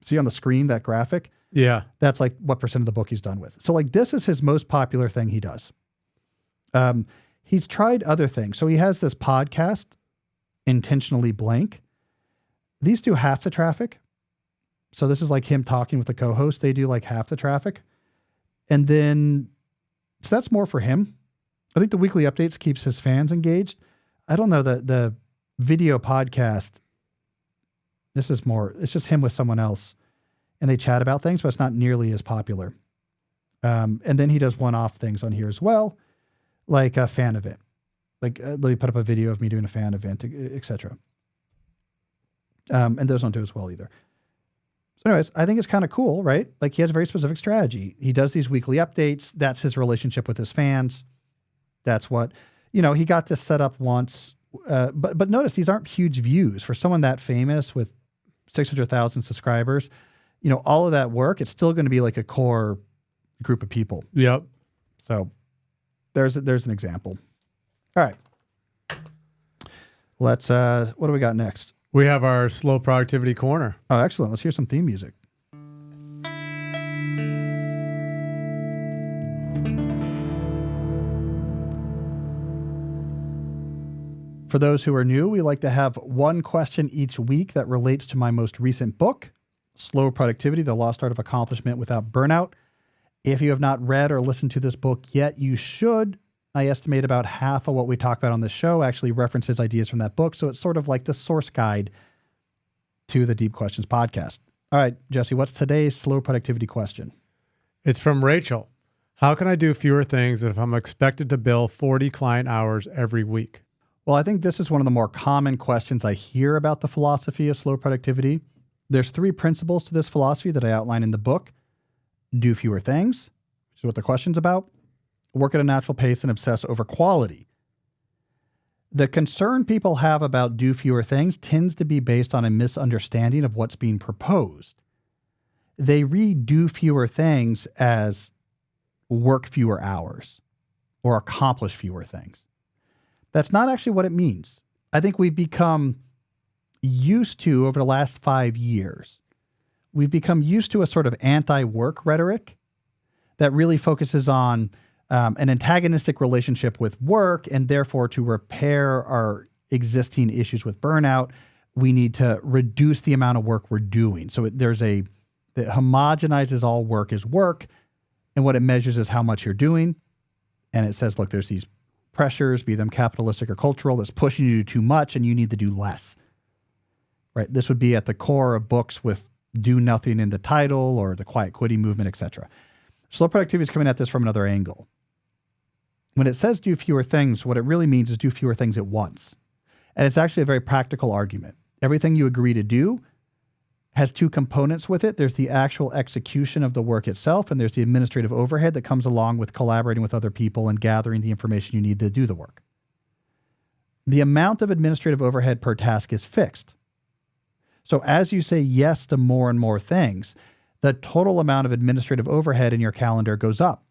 See on the screen, that graphic? Yeah. That's like what percent of the book he's done with. So like this is his most popular thing he does. He's tried other things. So he has this podcast, Intentionally Blank. These do half the traffic. So this is like him talking with the co-host. They do like half the traffic. And then, so that's more for him. I think the weekly updates keeps his fans engaged. I don't know, the video podcast, this is more, it's just him with someone else. And they chat about things, but it's not nearly as popular. And then he does one-off things on here as well, like a fan event. Like, let me put up a video of me doing a fan event, etc. And those don't do as well either. So anyways, I think it's kind of cool, right? Like he has a very specific strategy. He does these weekly updates. That's his relationship with his fans. That's what, he got this set up once. But notice these aren't huge views. For someone that famous with 600,000 subscribers, all of that work, it's still going to be like a core group of people. Yep. So there's an example. All right. Let's, what do we got next? We have our slow productivity corner. Oh, excellent. Let's hear some theme music. For those who are new, we like to have one question each week that relates to my most recent book, Slow Productivity, The Lost Art of Accomplishment Without Burnout. If you have not read or listened to this book yet, you should. I estimate about half of what we talk about on this show actually references ideas from that book. So it's sort of like the source guide to the Deep Questions podcast. All right, Jesse, what's today's slow productivity question? It's from Rachel. How can I do fewer things if I'm expected to bill 40 client hours every week? Well, I think this is one of the more common questions I hear about the philosophy of slow productivity. There's 3 principles to this philosophy that I outline in the book. Do fewer things, which is what the question's about. Work at a natural pace and obsess over quality. The concern people have about do fewer things tends to be based on a misunderstanding of what's being proposed. They read do fewer things as work fewer hours or accomplish fewer things. That's not actually what it means. I think we've become used to, over the last 5 years, we've become used to a sort of anti-work rhetoric that really focuses on an antagonistic relationship with work, and therefore to repair our existing issues with burnout, we need to reduce the amount of work we're doing. So that homogenizes all work as work, and what it measures is how much you're doing. And it says, look, there's these pressures, be them capitalistic or cultural, that's pushing you to do too much and you need to do less. Right? This would be at the core of books with do nothing in the title or the quiet quitting movement, etc. Slow productivity is coming at this from another angle. When it says do fewer things, what it really means is do fewer things at once. And it's actually a very practical argument. Everything you agree to do has 2 components with it. There's the actual execution of the work itself, and there's the administrative overhead that comes along with collaborating with other people and gathering the information you need to do the work. The amount of administrative overhead per task is fixed. So as you say yes to more and more things, the total amount of administrative overhead in your calendar goes up.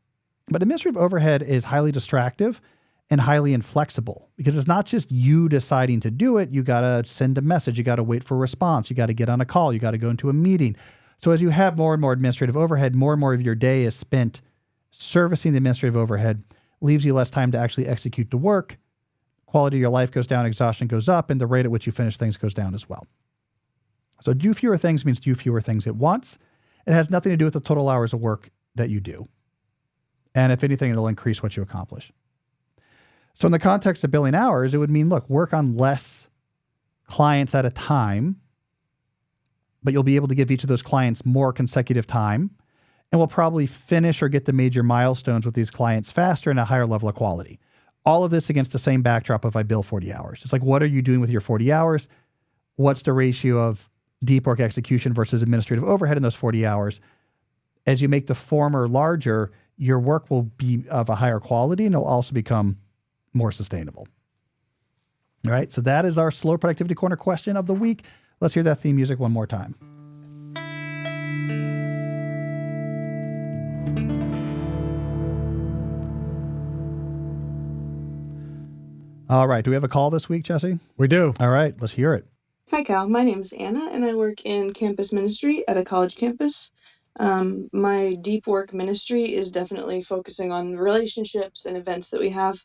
But administrative overhead is highly distractive and highly inflexible because it's not just you deciding to do it. You got to send a message. You got to wait for a response. You got to get on a call. You got to go into a meeting. So as you have more and more administrative overhead, more and more of your day is spent servicing the administrative overhead, leaves you less time to actually execute the work. Quality of your life goes down, exhaustion goes up, and the rate at which you finish things goes down as well. So do fewer things means do fewer things at once. It has nothing to do with the total hours of work that you do. And if anything, it'll increase what you accomplish. So in the context of billing hours, it would mean, look, work on less clients at a time, but you'll be able to give each of those clients more consecutive time. And we'll probably finish or get the major milestones with these clients faster and a higher level of quality. All of this against the same backdrop of I bill 40 hours. It's like, what are you doing with your 40 hours? What's the ratio of deep work execution versus administrative overhead in those 40 hours? As you make the former larger, your work will be of a higher quality and it'll also become more sustainable. All right, so that is our Slow Productivity Corner question of the week. Let's hear that theme music one more time. All right, do we have a call this week, Jesse? We do. All right, let's hear it. Hi, Cal. My name is Anna, and I work in campus ministry at a college campus. My deep work ministry is definitely focusing on relationships and events that we have.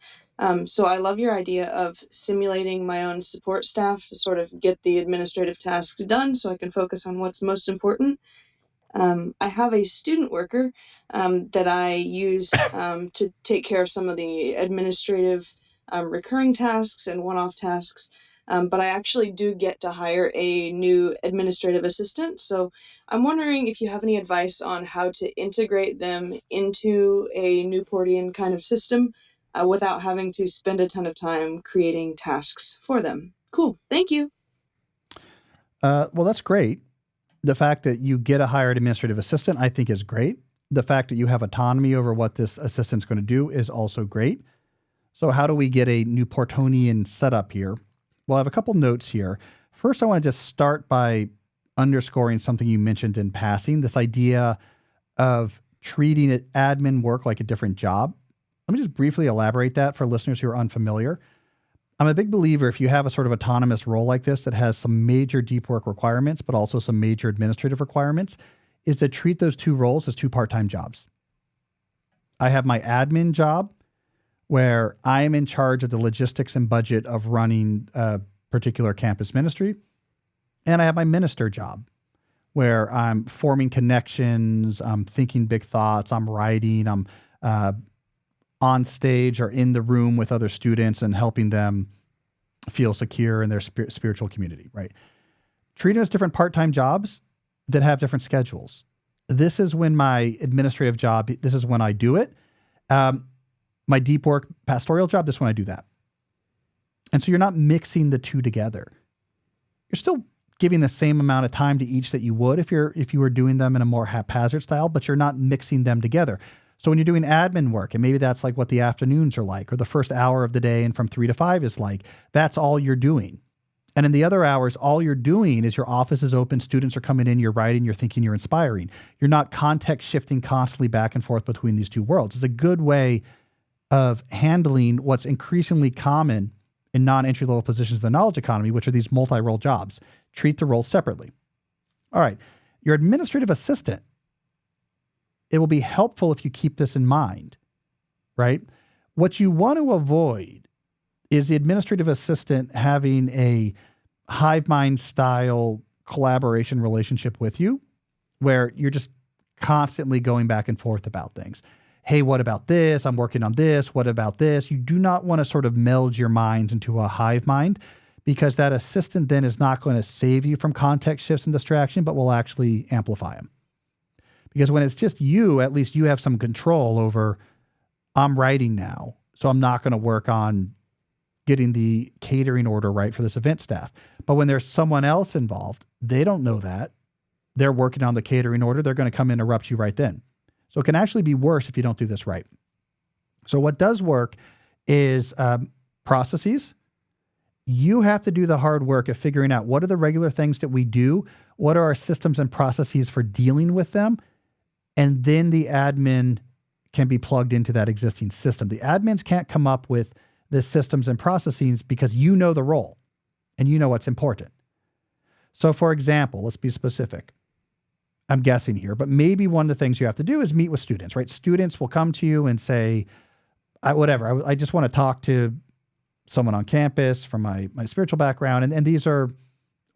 So I love your idea of simulating my own support staff to sort of get the administrative tasks done so I can focus on what's most important. I have a student worker that I use to take care of some of the administrative recurring tasks and one-off tasks. But I actually do get to hire a new administrative assistant. So I'm wondering if you have any advice on how to integrate them into a Newportian kind of system without having to spend a ton of time creating tasks for them. Cool. Thank you. Well, that's great. The fact that you get a hired administrative assistant, I think is great. The fact that you have autonomy over what this assistant's going to do is also great. So how do we get a Newportonian setup here? Well, I have a couple notes here. First, I want to just start by underscoring something you mentioned in passing, this idea of treating it admin work like a different job. Let me just briefly elaborate that for listeners who are unfamiliar. I'm a big believer if you have a sort of autonomous role like this that has some major deep work requirements, but also some major administrative requirements, is to treat those two roles as two part-time jobs. I have my admin job where I am in charge of the logistics and budget of running a particular campus ministry. And I have my minister job where I'm forming connections, I'm thinking big thoughts, I'm writing, I'm on stage or in the room with other students and helping them feel secure in their spiritual community, right? Treat them as different part-time jobs that have different schedules. This is when my administrative job, this is when I do it. My deep work pastoral job, this is when I do that. And so you're not mixing the two together. You're still giving the same amount of time to each that you would if you were doing them in a more haphazard style, but you're not mixing them together. So when you're doing admin work, and maybe that's like what the afternoons are like, or the first hour of the day and from 3 to 5 is like, that's all you're doing. And in the other hours, all you're doing is your office is open, students are coming in, you're writing, you're thinking, you're inspiring. You're not context shifting constantly back and forth between these two worlds. It's a good way of handling what's increasingly common in non-entry level positions in the knowledge economy, which are these multi-role jobs. Treat the roles separately. All right, your administrative assistant, it will be helpful if you keep this in mind, right? What you want to avoid is the administrative assistant having a hive mind style collaboration relationship with you where you're just constantly going back and forth about things. Hey, what about this? I'm working on this. What about this? You do not want to sort of meld your minds into a hive mind because that assistant then is not going to save you from context shifts and distraction, but will actually amplify them. Because when it's just you, at least you have some control over, I'm writing now, so I'm not going to work on getting the catering order right for this event staff. But when there's someone else involved, they don't know that. They're working on the catering order. They're going to come interrupt you right then. So it can actually be worse if you don't do this right. So what does work is processes. You have to do the hard work of figuring out what are the regular things that we do, what are our systems and processes for dealing with them, and then the admin can be plugged into that existing system. The admins can't come up with the systems and processes because you know the role and you know what's important. So for example, let's be specific. I'm guessing here, but maybe one of the things you have to do is meet with students, right? Students will come to you and say, I just want to talk to someone on campus from my spiritual background. And these are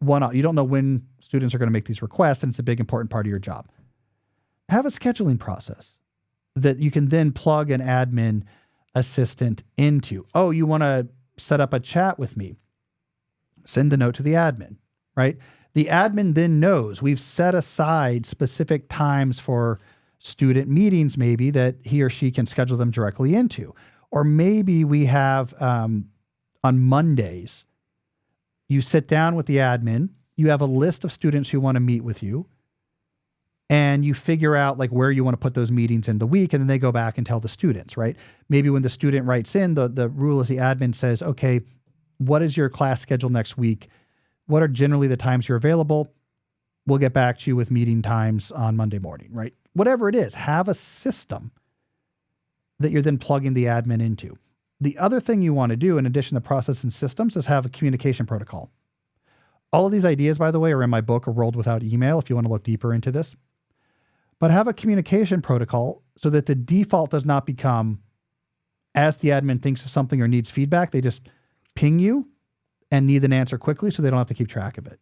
one-off. You don't know when students are going to make these requests, and it's a big important part of your job. Have a scheduling process that you can then plug an admin assistant into. Oh, you want to set up a chat with me? Send a note to the admin, right? The admin then knows we've set aside specific times for student meetings, maybe that he or she can schedule them directly into. Or maybe we have on Mondays, you sit down with the admin, you have a list of students who want to meet with you, and you figure out like where you want to put those meetings in the week, and then they go back and tell the students, right? Maybe when the student writes in, the rule is the admin says, okay, what is your class schedule next week? What are generally the times you're available? We'll get back to you with meeting times on Monday morning, right? Whatever it is, have a system that you're then plugging the admin into. The other thing you want to do, in addition to process and systems, is have a communication protocol. All of these ideas, by the way, are in my book, A World Without Email, if you want to look deeper into this. But have a communication protocol so that the default does not become, as the admin thinks of something or needs feedback, they just ping you and need an answer quickly so they don't have to keep track of it.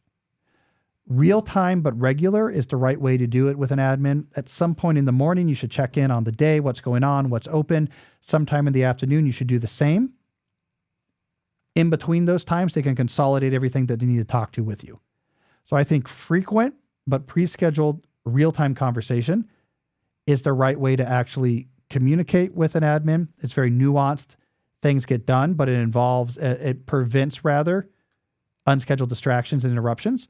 Real time but regular is the right way to do it with an admin. At some point in the morning, you should check in on the day, what's going on, what's open. Sometime in the afternoon, you should do the same. In between those times, they can consolidate everything that they need to talk to with you. So I think frequent but pre-scheduled real-time conversation is the right way to actually communicate with an admin. It's very nuanced. Things get done, but it prevents rather unscheduled distractions and interruptions.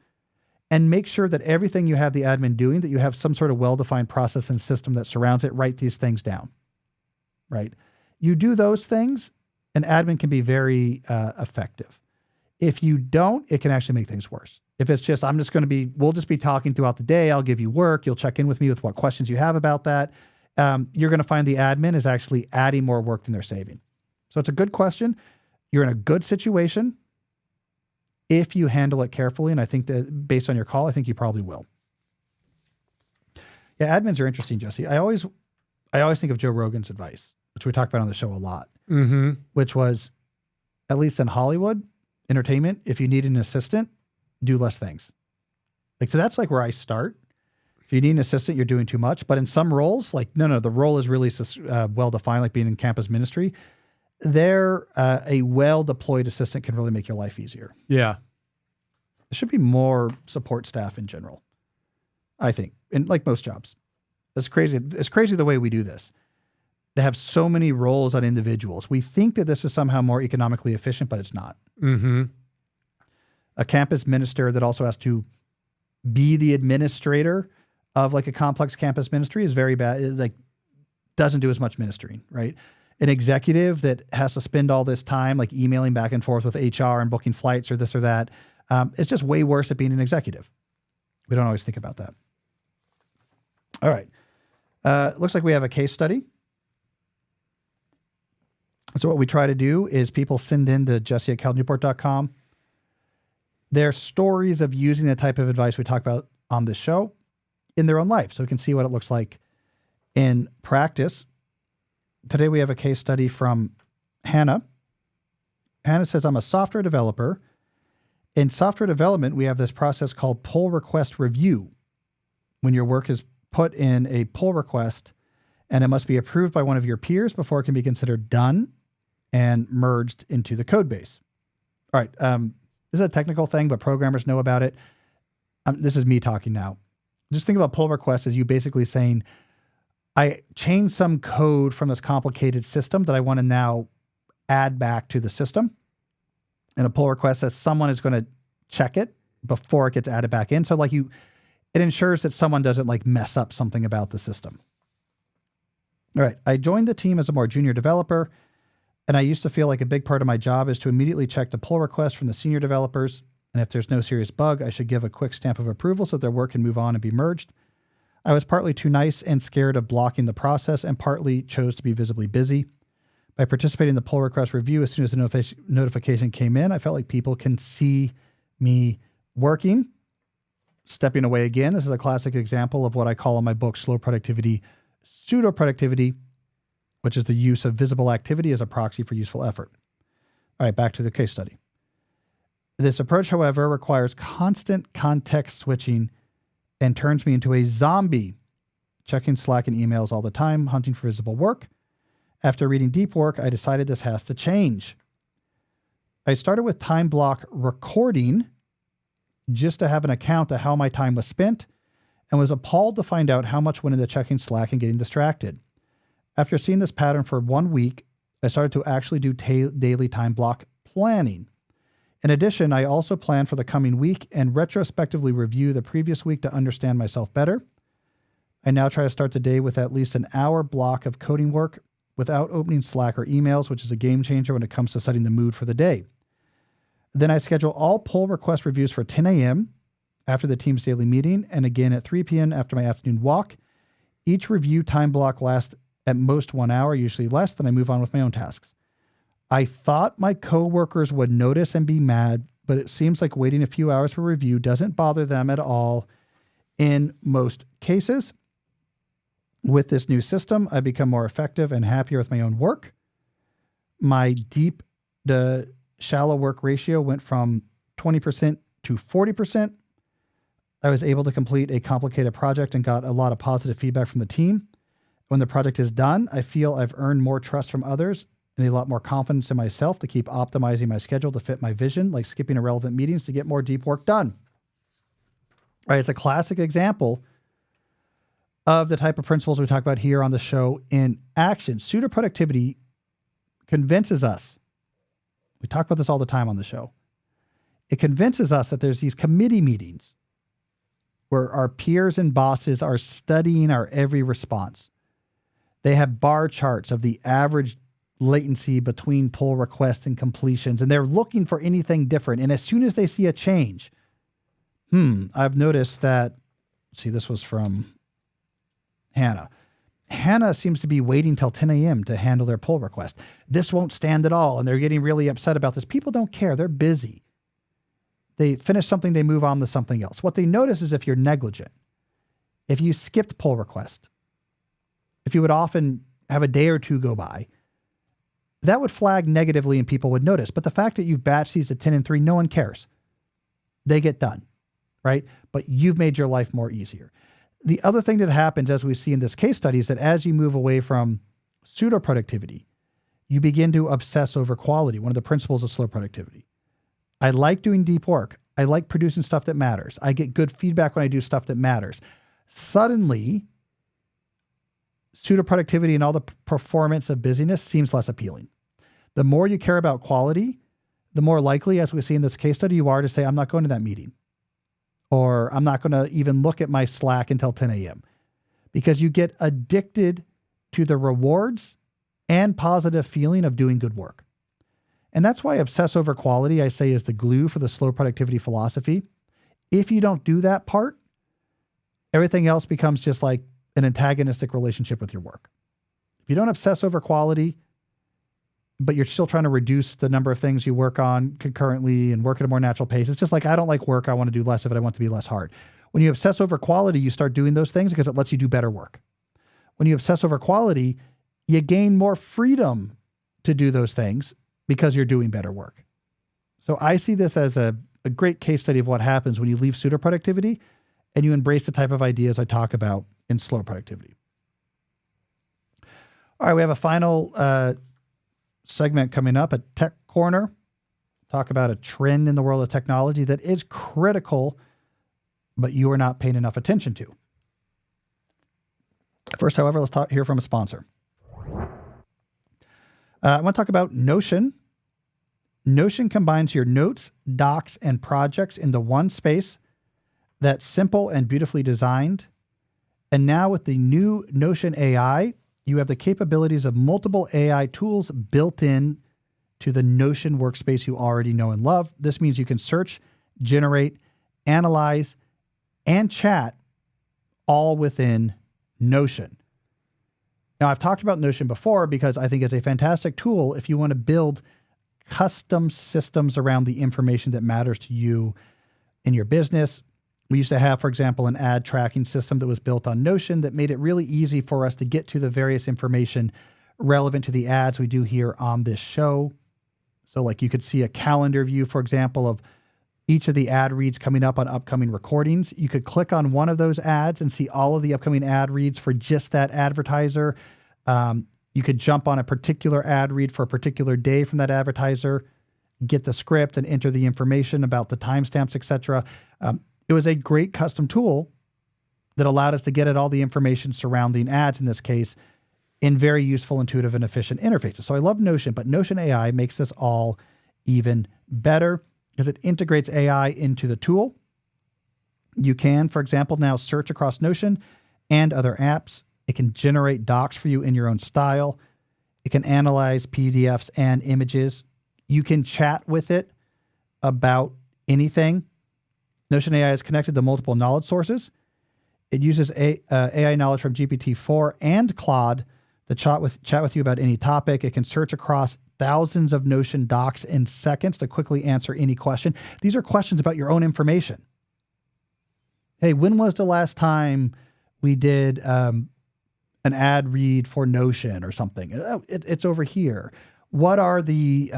And make sure that everything you have the admin doing, that you have some sort of well-defined process and system that surrounds it. Write these things down, right? You do those things, an admin can be very effective. If you don't, it can actually make things worse. If it's just, we'll just be talking throughout the day. I'll give you work. You'll check in with me with what questions you have about that. You're going to find the admin is actually adding more work than they're saving. So it's a good question. You're in a good situation if you handle it carefully. And I think that based on your call, I think you probably will. Yeah, admins are interesting, Jesse. I always think of Joe Rogan's advice, which we talked about on the show a lot, which was, at least in Hollywood, entertainment, if you need an assistant, do less things. So that's like where I start. If you need an assistant, you're doing too much. But in some roles, the role is really well-defined, like being in campus ministry. A well-deployed assistant can really make your life easier. Yeah. There should be more support staff in general, I think, and like most jobs. It's crazy. It's crazy the way we do this. They have so many roles on individuals. We think that this is somehow more economically efficient, but it's not. Mm-hmm. A campus minister that also has to be the administrator of like a complex campus ministry is very bad. It doesn't do as much ministering, right? An executive that has to spend all this time like emailing back and forth with HR and booking flights or this or that. It's just way worse at being an executive. We don't always think about that. All right. Looks like we have a case study. So what we try to do is people send in to jesse@calnewport.com their stories of using the type of advice we talk about on this show in their own life, so we can see what it looks like in practice. Today we have a case study from Hannah. Hannah says, I'm a software developer. In software development, we have this process called pull request review. When your work is put in a pull request, and it must be approved by one of your peers before it can be considered done and merged into the code base. All right. This is a technical thing, but programmers know about it. This is me talking now. Just think about pull requests as you basically saying, I changed some code from this complicated system that I want to now add back to the system. And a pull request says someone is going to check it before it gets added back in. So it ensures that someone doesn't mess up something about the system. All right. I joined the team as a more junior developer, and I used to feel like a big part of my job is to immediately check the pull request from the senior developers. And if there's no serious bug, I should give a quick stamp of approval so their work can move on and be merged. I was partly too nice and scared of blocking the process, and partly chose to be visibly busy. By participating in the pull request review, as soon as the notification came in, I felt like people can see me working. Stepping away again. This is a classic example of what I call in my book, slow productivity, pseudo productivity, which is the use of visible activity as a proxy for useful effort. All right, back to the case study. This approach, however, requires constant context switching and turns me into a zombie, checking Slack and emails all the time, hunting for visible work. After reading Deep Work, I decided this has to change. I started with time block recording just to have an account of how my time was spent and was appalled to find out how much went into checking Slack and getting distracted. After seeing this pattern for 1 week, I started to actually do daily time block planning. In addition, I also plan for the coming week and retrospectively review the previous week to understand myself better. I now try to start the day with at least an hour block of coding work without opening Slack or emails, which is a game changer when it comes to setting the mood for the day. Then I schedule all pull request reviews for 10 a.m. after the team's daily meeting and again at 3 p.m. after my afternoon walk. Each review time block lasts at most 1 hour, usually less, then I move on with my own tasks. I thought my coworkers would notice and be mad, but it seems like waiting a few hours for review doesn't bother them at all in most cases. With this new system, I become more effective and happier with my own work. My deep to shallow work ratio went from 20% to 40%. I was able to complete a complicated project and got a lot of positive feedback from the team. When the project is done, I feel I've earned more trust from others and a lot more confidence in myself to keep optimizing my schedule to fit my vision, like skipping irrelevant meetings to get more deep work done. All right, it's a classic example of the type of principles we talk about here on the show in action. Pseudo productivity convinces us, we talk about this all the time on the show, it convinces us that there's these committee meetings where our peers and bosses are studying our every response. They have bar charts of the average latency between pull requests and completions, and they're looking for anything different. And as soon as they see a change, I've noticed that, see, this was from Hannah. Hannah seems to be waiting till 10 a.m. to handle their pull request. This won't stand at all, and they're getting really upset about this. People don't care. They're busy. They finish something, they move on to something else. What they notice is if you're negligent, if you skipped pull request, if you would often have a day or two go by, that would flag negatively and people would notice. But the fact that you've batched these at 10 and 3, no one cares. They get done, right? But you've made your life more easier. The other thing that happens, as we see in this case study, is that as you move away from pseudo productivity, you begin to obsess over quality, one of the principles of slow productivity. I like doing deep work. I like producing stuff that matters. I get good feedback when I do stuff that matters. Suddenly, pseudo productivity and all the performance of busyness seems less appealing. The more you care about quality, the more likely, as we see in this case study, you are to say, I'm not going to that meeting. Or I'm not going to even look at my Slack until 10 a.m. Because you get addicted to the rewards and positive feeling of doing good work. And that's why obsess over quality, I say, is the glue for the slow productivity philosophy. If you don't do that part, everything else becomes just like an antagonistic relationship with your work. If you don't obsess over quality, but you're still trying to reduce the number of things you work on concurrently and work at a more natural pace, it's just like, I don't like work. I want to do less of it. I want it to be less hard. When you obsess over quality, you start doing those things because it lets you do better work. When you obsess over quality, you gain more freedom to do those things because you're doing better work. So I see this as a great case study of what happens when you leave pseudo productivity and you embrace the type of ideas I talk about in slow productivity. All right, we have a final segment coming up, a Tech Corner. Talk about a trend in the world of technology that is critical, but you are not paying enough attention to. First, however, let's hear from a sponsor. I want to talk about Notion. Notion combines your notes, docs, and projects into one space that's simple and beautifully designed. And now with the new Notion AI, you have the capabilities of multiple AI tools built in to the Notion workspace you already know and love. This means you can search, generate, analyze, and chat all within Notion. Now, I've talked about Notion before because I think it's a fantastic tool if you want to build custom systems around the information that matters to you in your business. We used to have, for example, an ad tracking system that was built on Notion that made it really easy for us to get to the various information relevant to the ads we do here on this show. So like you could see a calendar view, for example, of each of the ad reads coming up on upcoming recordings. You could click on one of those ads and see all of the upcoming ad reads for just that advertiser. You could jump on a particular ad read for a particular day from that advertiser, get the script and enter the information about the timestamps, etc. It was a great custom tool that allowed us to get at all the information surrounding ads in this case in very useful, intuitive, and efficient interfaces. So I love Notion, but Notion AI makes this all even better because it integrates AI into the tool. You can, for example, now search across Notion and other apps. It can generate docs for you in your own style. It can analyze PDFs and images. You can chat with it about anything. Notion AI is connected to multiple knowledge sources. It uses AI knowledge from GPT-4 and Claude to chat with you about any topic. It can search across thousands of Notion docs in seconds to quickly answer any question. These are questions about your own information. Hey, when was the last time we did an ad read for Notion or something? Oh, it's over here. What are the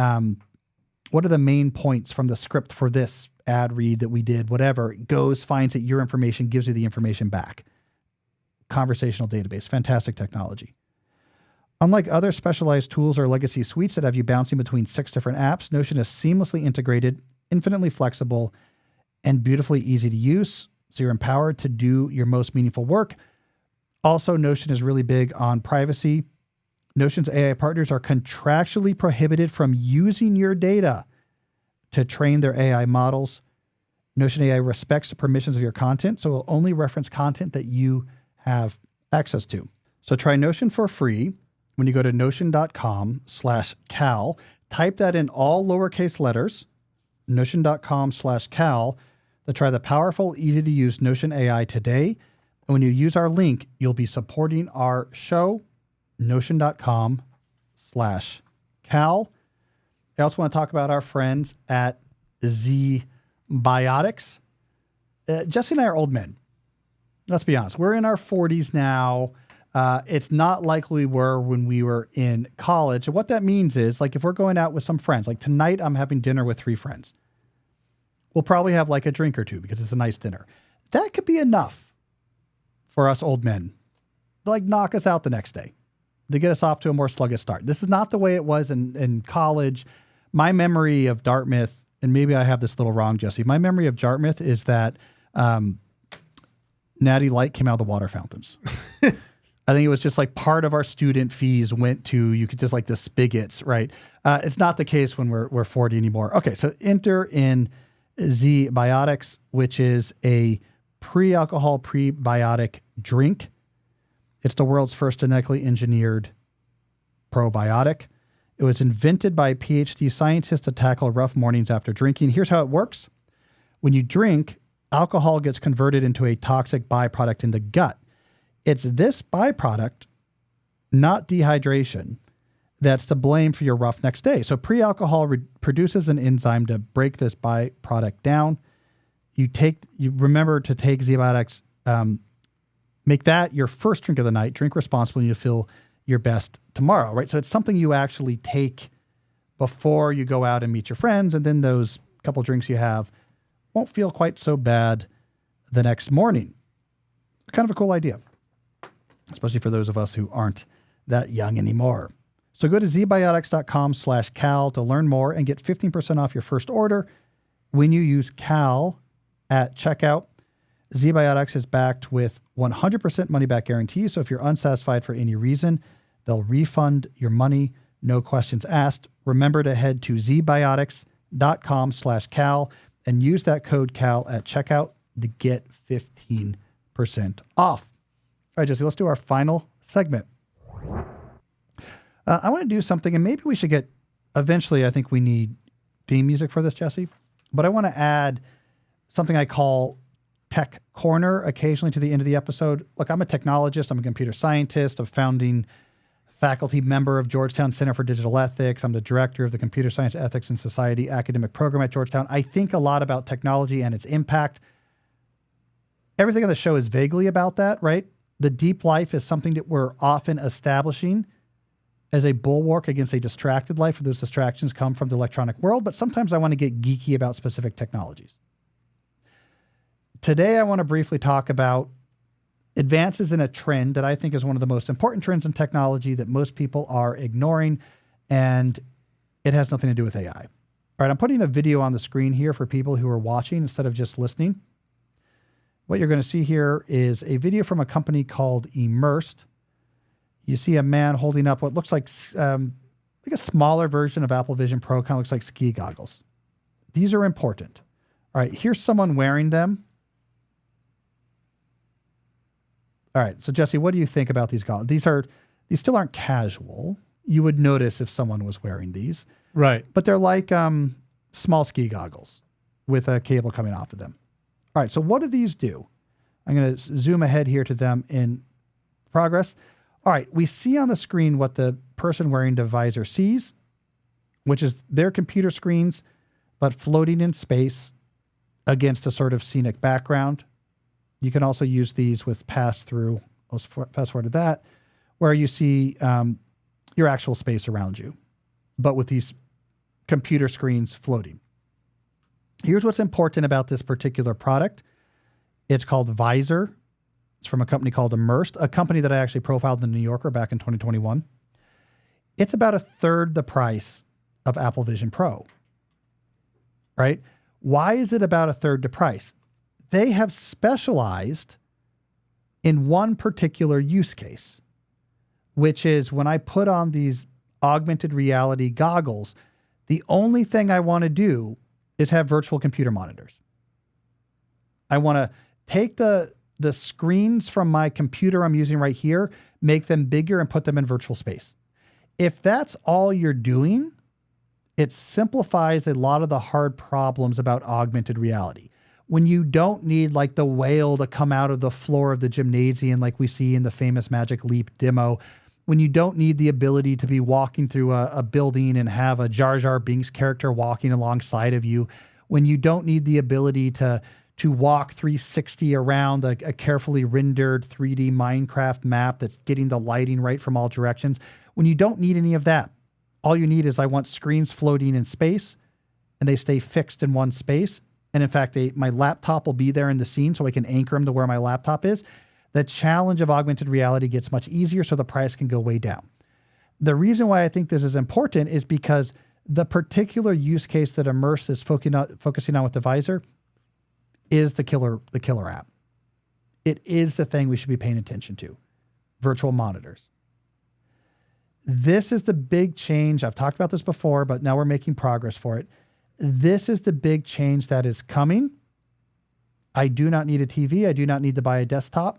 main points from the script for this ad read that we did? Whatever, it goes, finds it, your information, gives you the information back. Conversational database, fantastic technology. Unlike other specialized tools or legacy suites that have you bouncing between 6 different apps, Notion is seamlessly integrated, infinitely flexible, and beautifully easy to use, so you're empowered to do your most meaningful work. Also, Notion is really big on privacy. Notion's AI partners are contractually prohibited from using your data to train their AI models. Notion AI respects the permissions of your content, so it will only reference content that you have access to. So try Notion for free when you go to notion.com/Cal. Type that in all lowercase letters, notion.com/Cal, to try the powerful, easy to use Notion AI today. And when you use our link, you'll be supporting our show, notion.com/Cal. I also want to talk about our friends at ZBiotics. Jesse and I are old men. Let's be honest. We're in our 40s now. It's not like we were when we were in college. And what that means is, like, if we're going out with some friends, like tonight I'm having dinner with 3 friends. We'll probably have like a drink or two because it's a nice dinner. That could be enough for us old men to like knock us out the next day, to get us off to a more sluggish start. This is not the way it was in college. My memory of Dartmouth, and maybe I have this a little wrong, Jesse, my memory of Dartmouth is that Natty Light came out of the water fountains. I think it was just like part of our student fees went to, you could just like the spigots, right? It's not the case when we're 40 anymore. Okay, so enter in ZBiotics, which is a pre-alcohol prebiotic drink. It's the world's first genetically engineered probiotic. It was invented by PhD scientists to tackle rough mornings after drinking. Here's how it works. When you drink, alcohol gets converted into a toxic byproduct in the gut. It's this byproduct, not dehydration, that's to blame for your rough next day. So pre-alcohol produces an enzyme to break this byproduct down. You remember to take ZBiotics, make that your first drink of the night. Drink responsibly and you'll feel your best tomorrow, right? So it's something you actually take before you go out and meet your friends, and then those couple drinks you have won't feel quite so bad the next morning. Kind of a cool idea, especially for those of us who aren't that young anymore. So go to zbiotics.com/Cal to learn more and get 15% off your first order when you use Cal at checkout. ZBiotics is backed with 100% money-back guarantee, so if you're unsatisfied for any reason, they'll refund your money, no questions asked. Remember to head to zbiotics.com/Cal and use that code CAL at checkout to get 15% off. All right, Jesse, let's do our final segment. I want to do something, and maybe we should get, eventually I think we need theme music for this, Jesse, but I want to add something I call Tech Corner occasionally to the end of the episode. Look, I'm a technologist. I'm a computer scientist, a founding faculty member of Georgetown Center for Digital Ethics. I'm the director of the Computer Science Ethics and Society academic program at Georgetown. I think a lot about technology and its impact. Everything on the show is vaguely about that, right? The deep life is something that we're often establishing as a bulwark against a distracted life, where those distractions come from the electronic world, but sometimes I want to get geeky about specific technologies. Today, I want to briefly talk about advances in a trend that I think is one of the most important trends in technology that most people are ignoring, and it has nothing to do with AI. All right, I'm putting a video on the screen here for people who are watching instead of just listening. What you're going to see here is a video from a company called Immersed. You see a man holding up what looks like a smaller version of Apple Vision Pro, kind of looks like ski goggles. These are important. All right, here's someone wearing them. All right, so Jesse, what do you think about these goggles? These still aren't casual. You would notice if someone was wearing these. Right. But they're like small ski goggles with a cable coming off of them. All right, so what do these do? I'm going to zoom ahead here to them in progress. All right, we see on the screen what the person wearing the visor sees, which is their computer screens, but floating in space against a sort of scenic background. You can also use these with pass-through. Let's fast forward to that, where you see your actual space around you, but with these computer screens floating. Here's what's important about this particular product. It's called Visor. It's from a company called Immersed, a company that I actually profiled in the New Yorker back in 2021. It's about a third the price of Apple Vision Pro, right? Why is it about a third the price? They have specialized in one particular use case, which is when I put on these augmented reality goggles, the only thing I want to do is have virtual computer monitors. I want to take the screens from my computer I'm using right here, make them bigger and put them in virtual space. If that's all you're doing, it simplifies a lot of the hard problems about augmented reality. When you don't need like the whale to come out of the floor of the gymnasium like we see in the famous Magic Leap demo, when you don't need the ability to be walking through a building and have a Jar Jar Binks character walking alongside of you, when you don't need the ability to walk 360 around a carefully rendered 3D Minecraft map that's getting the lighting right from all directions, when you don't need any of that, all you need is I want screens floating in space and they stay fixed in one space. And in fact, my laptop will be there in the scene so I can anchor them to where my laptop is. The challenge of augmented reality gets much easier so the price can go way down. The reason why I think this is important is because the particular use case that Immerse is focusing on with the Visor is the killer app. It is the thing we should be paying attention to. Virtual monitors. This is the big change. I've talked about this before, but now we're making progress for it. This is the big change that is coming. I do not need a TV. I do not need to buy a desktop.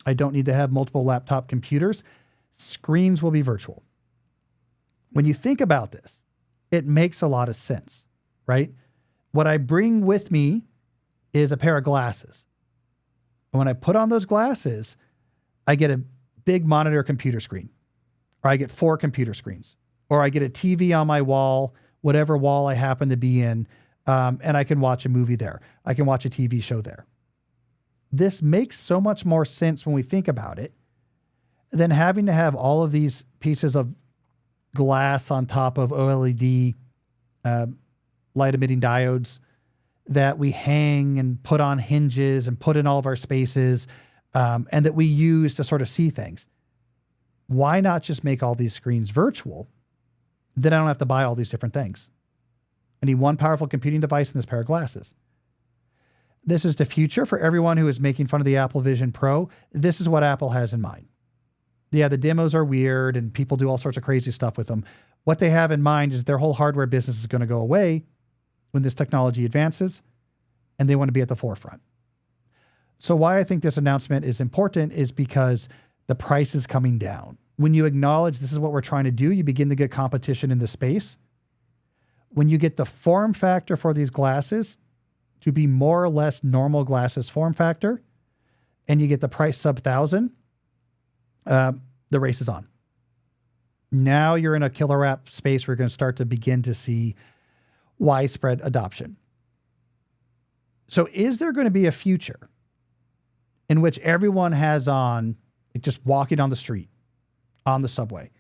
I don't need to have multiple laptop computers. Screens will be virtual. When you think about this, it makes a lot of sense, right? What I bring with me is a pair of glasses. And when I put on those glasses, I get a big monitor computer screen, or I get 4 computer screens, or I get a TV on my wall, whatever wall I happen to be in, and I can watch a movie there. I can watch a TV show there. This makes so much more sense when we think about it than having to have all of these pieces of glass on top of OLED light-emitting diodes that we hang and put on hinges and put in all of our spaces, and that we use to sort of see things. Why not just make all these screens virtual? Then I don't have to buy all these different things. I need one powerful computing device and this pair of glasses. This is the future for everyone who is making fun of the Apple Vision Pro. This is what Apple has in mind. Yeah, the demos are weird and people do all sorts of crazy stuff with them. What they have in mind is their whole hardware business is going to go away when this technology advances, and they want to be at the forefront. So why I think this announcement is important is because the price is coming down. When you acknowledge this is what we're trying to do, you begin to get competition in the space. When you get the form factor for these glasses to be more or less normal glasses form factor, and you get the price sub $1,000, the race is on. Now you're in a killer app space where you're going to start to begin to see widespread adoption. So is there going to be a future in which everyone has on, like just walking on the street, on the subway,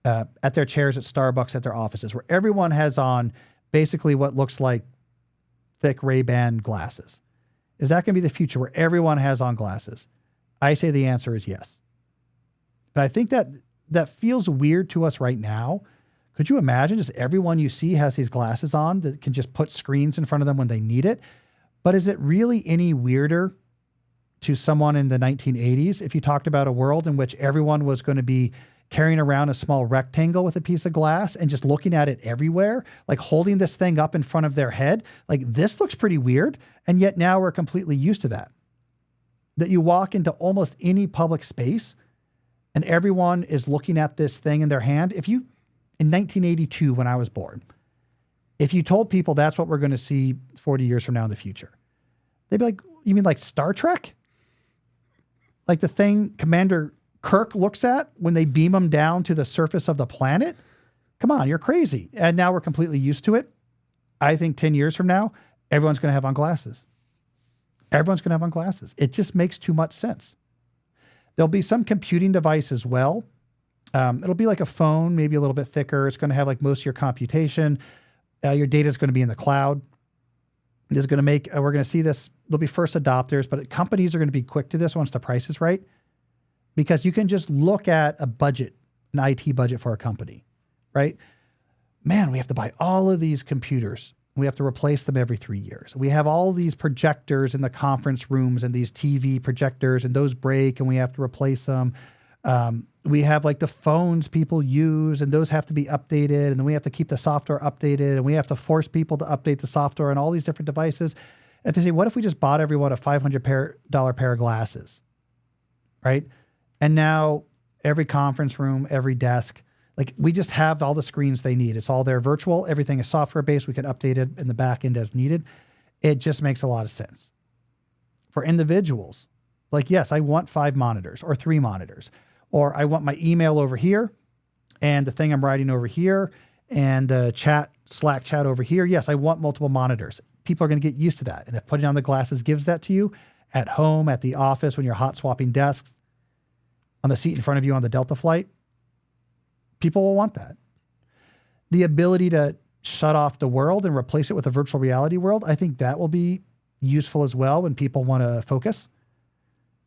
at their chairs at Starbucks, at their offices, where everyone has on basically what looks like thick Ray-Ban glasses. Is that going to be the future where everyone has on glasses? I say the answer is yes. And I think that feels weird to us right now. Could you imagine just everyone you see has these glasses on that can just put screens in front of them when they need it? But is it really any weirder to someone in the 1980s if you talked about a world in which everyone was going to be carrying around a small rectangle with a piece of glass and just looking at it everywhere, like holding this thing up in front of their head? Like, this looks pretty weird. And yet now we're completely used to that. That you walk into almost any public space and everyone is looking at this thing in their hand. In 1982, when I was born, if you told people that's what we're going to see 40 years from now in the future, they'd be like, you mean like Star Trek? Like the thing Commander Kirk looks at when they beam him down to the surface of the planet? Come on, you're crazy. And now we're completely used to it. I think 10 years from now, everyone's going to have on glasses. Everyone's going to have on glasses. It just makes too much sense. There'll be some computing device as well. It'll be like a phone, maybe a little bit thicker. It's going to have like most of your computation. Your data is going to be in the cloud. This is going to make, we're going to see this. There'll be first adopters, but companies are going to be quick to this once the price is right, because you can just look at a budget, an IT budget for a company, right? Man, we have to buy all of these computers. We have to replace them every 3 years. We have all these projectors in the conference rooms and these TV projectors, and those break and we have to replace them. We have like the phones people use, and those have to be updated, and then we have to keep the software updated, and we have to force people to update the software on all these different devices. And they say, what if we just bought everyone a $500 pair of glasses, right? And now every conference room, every desk, like we just have all the screens they need. It's all there virtual. Everything is software-based. We can update it in the back end as needed. It just makes a lot of sense. For individuals, like, yes, I want 5 monitors or 3 monitors. Or I want my email over here and the thing I'm writing over here and the Slack chat over here. Yes, I want multiple monitors. People are going to get used to that. And if putting on the glasses gives that to you at home, at the office, when you're hot swapping desks, on the seat in front of you on the Delta flight, people will want that. The ability to shut off the world and replace it with a virtual reality world, I think that will be useful as well when people want to focus.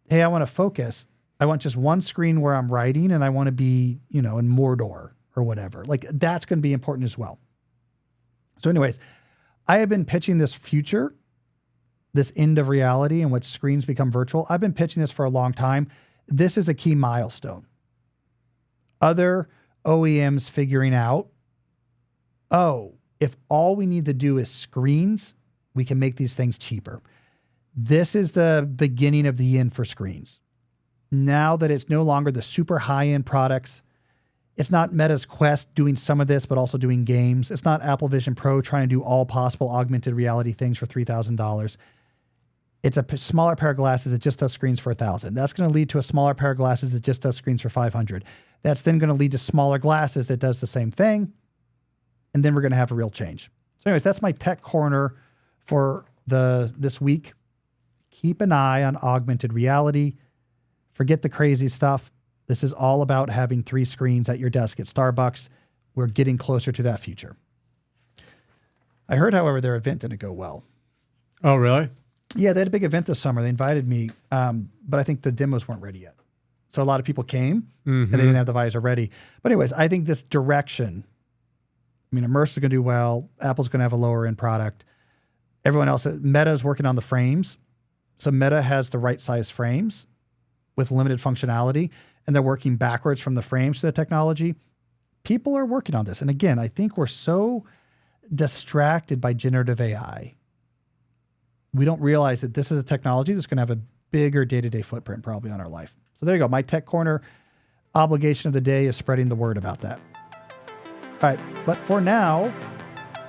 Hey, I want to focus. I want just one screen where I'm writing, and I want to be, in Mordor or whatever. Like, that's going to be important as well. So anyways, I have been pitching this future, this end of reality in which screens become virtual. I've been pitching this for a long time. This is a key milestone. Other OEMs figuring out, if all we need to do is screens, we can make these things cheaper. This is the beginning of the end for screens. Now that it's no longer the super high-end products, it's not Meta's Quest doing some of this, but also doing games. It's not Apple Vision Pro trying to do all possible augmented reality things for $3,000. It's a smaller pair of glasses that just does screens for $1,000. That's going to lead to a smaller pair of glasses that just does screens for $500. That's then going to lead to smaller glasses that does the same thing. And then we're going to have a real change. So anyways, that's my tech corner for this week. Keep an eye on augmented reality. Forget the crazy stuff. This is all about having 3 screens at your desk at Starbucks. We're getting closer to that future. I heard, however, their event didn't go well. Oh, really? Yeah, they had a big event this summer. They invited me, but I think the demos weren't ready yet. So a lot of people came, and they didn't have the visor ready. But anyways, I think this direction, Immerse is going to do well. Apple's going to have a lower-end product. Everyone else, Meta is working on the frames. So Meta has the right size frames with limited functionality, and they're working backwards from the frames to the technology. People are working on this. And again, I think we're so distracted by generative AI. We don't realize that this is a technology that's going to have a bigger day-to-day footprint probably on our life. So there you go. My tech corner obligation of the day is spreading the word about that. All right. But for now,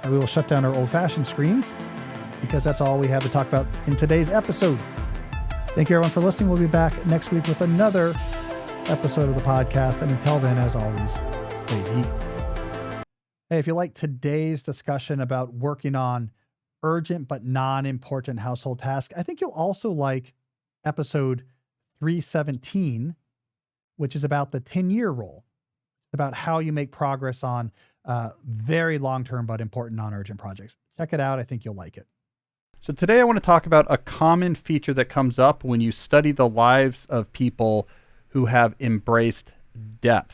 we will shut down our old-fashioned screens because that's all we have to talk about in today's episode. Thank you, everyone, for listening. We'll be back next week with another episode of the podcast. And until then, as always, stay deep. Hey, if you like today's discussion about working on urgent but non-important household tasks, I think you'll also like episode 317, which is about the 10-year rule. about how you make progress on very long-term but important non-urgent projects. Check it out. I think you'll like it. So today I want to talk about a common feature that comes up when you study the lives of people who have embraced depth.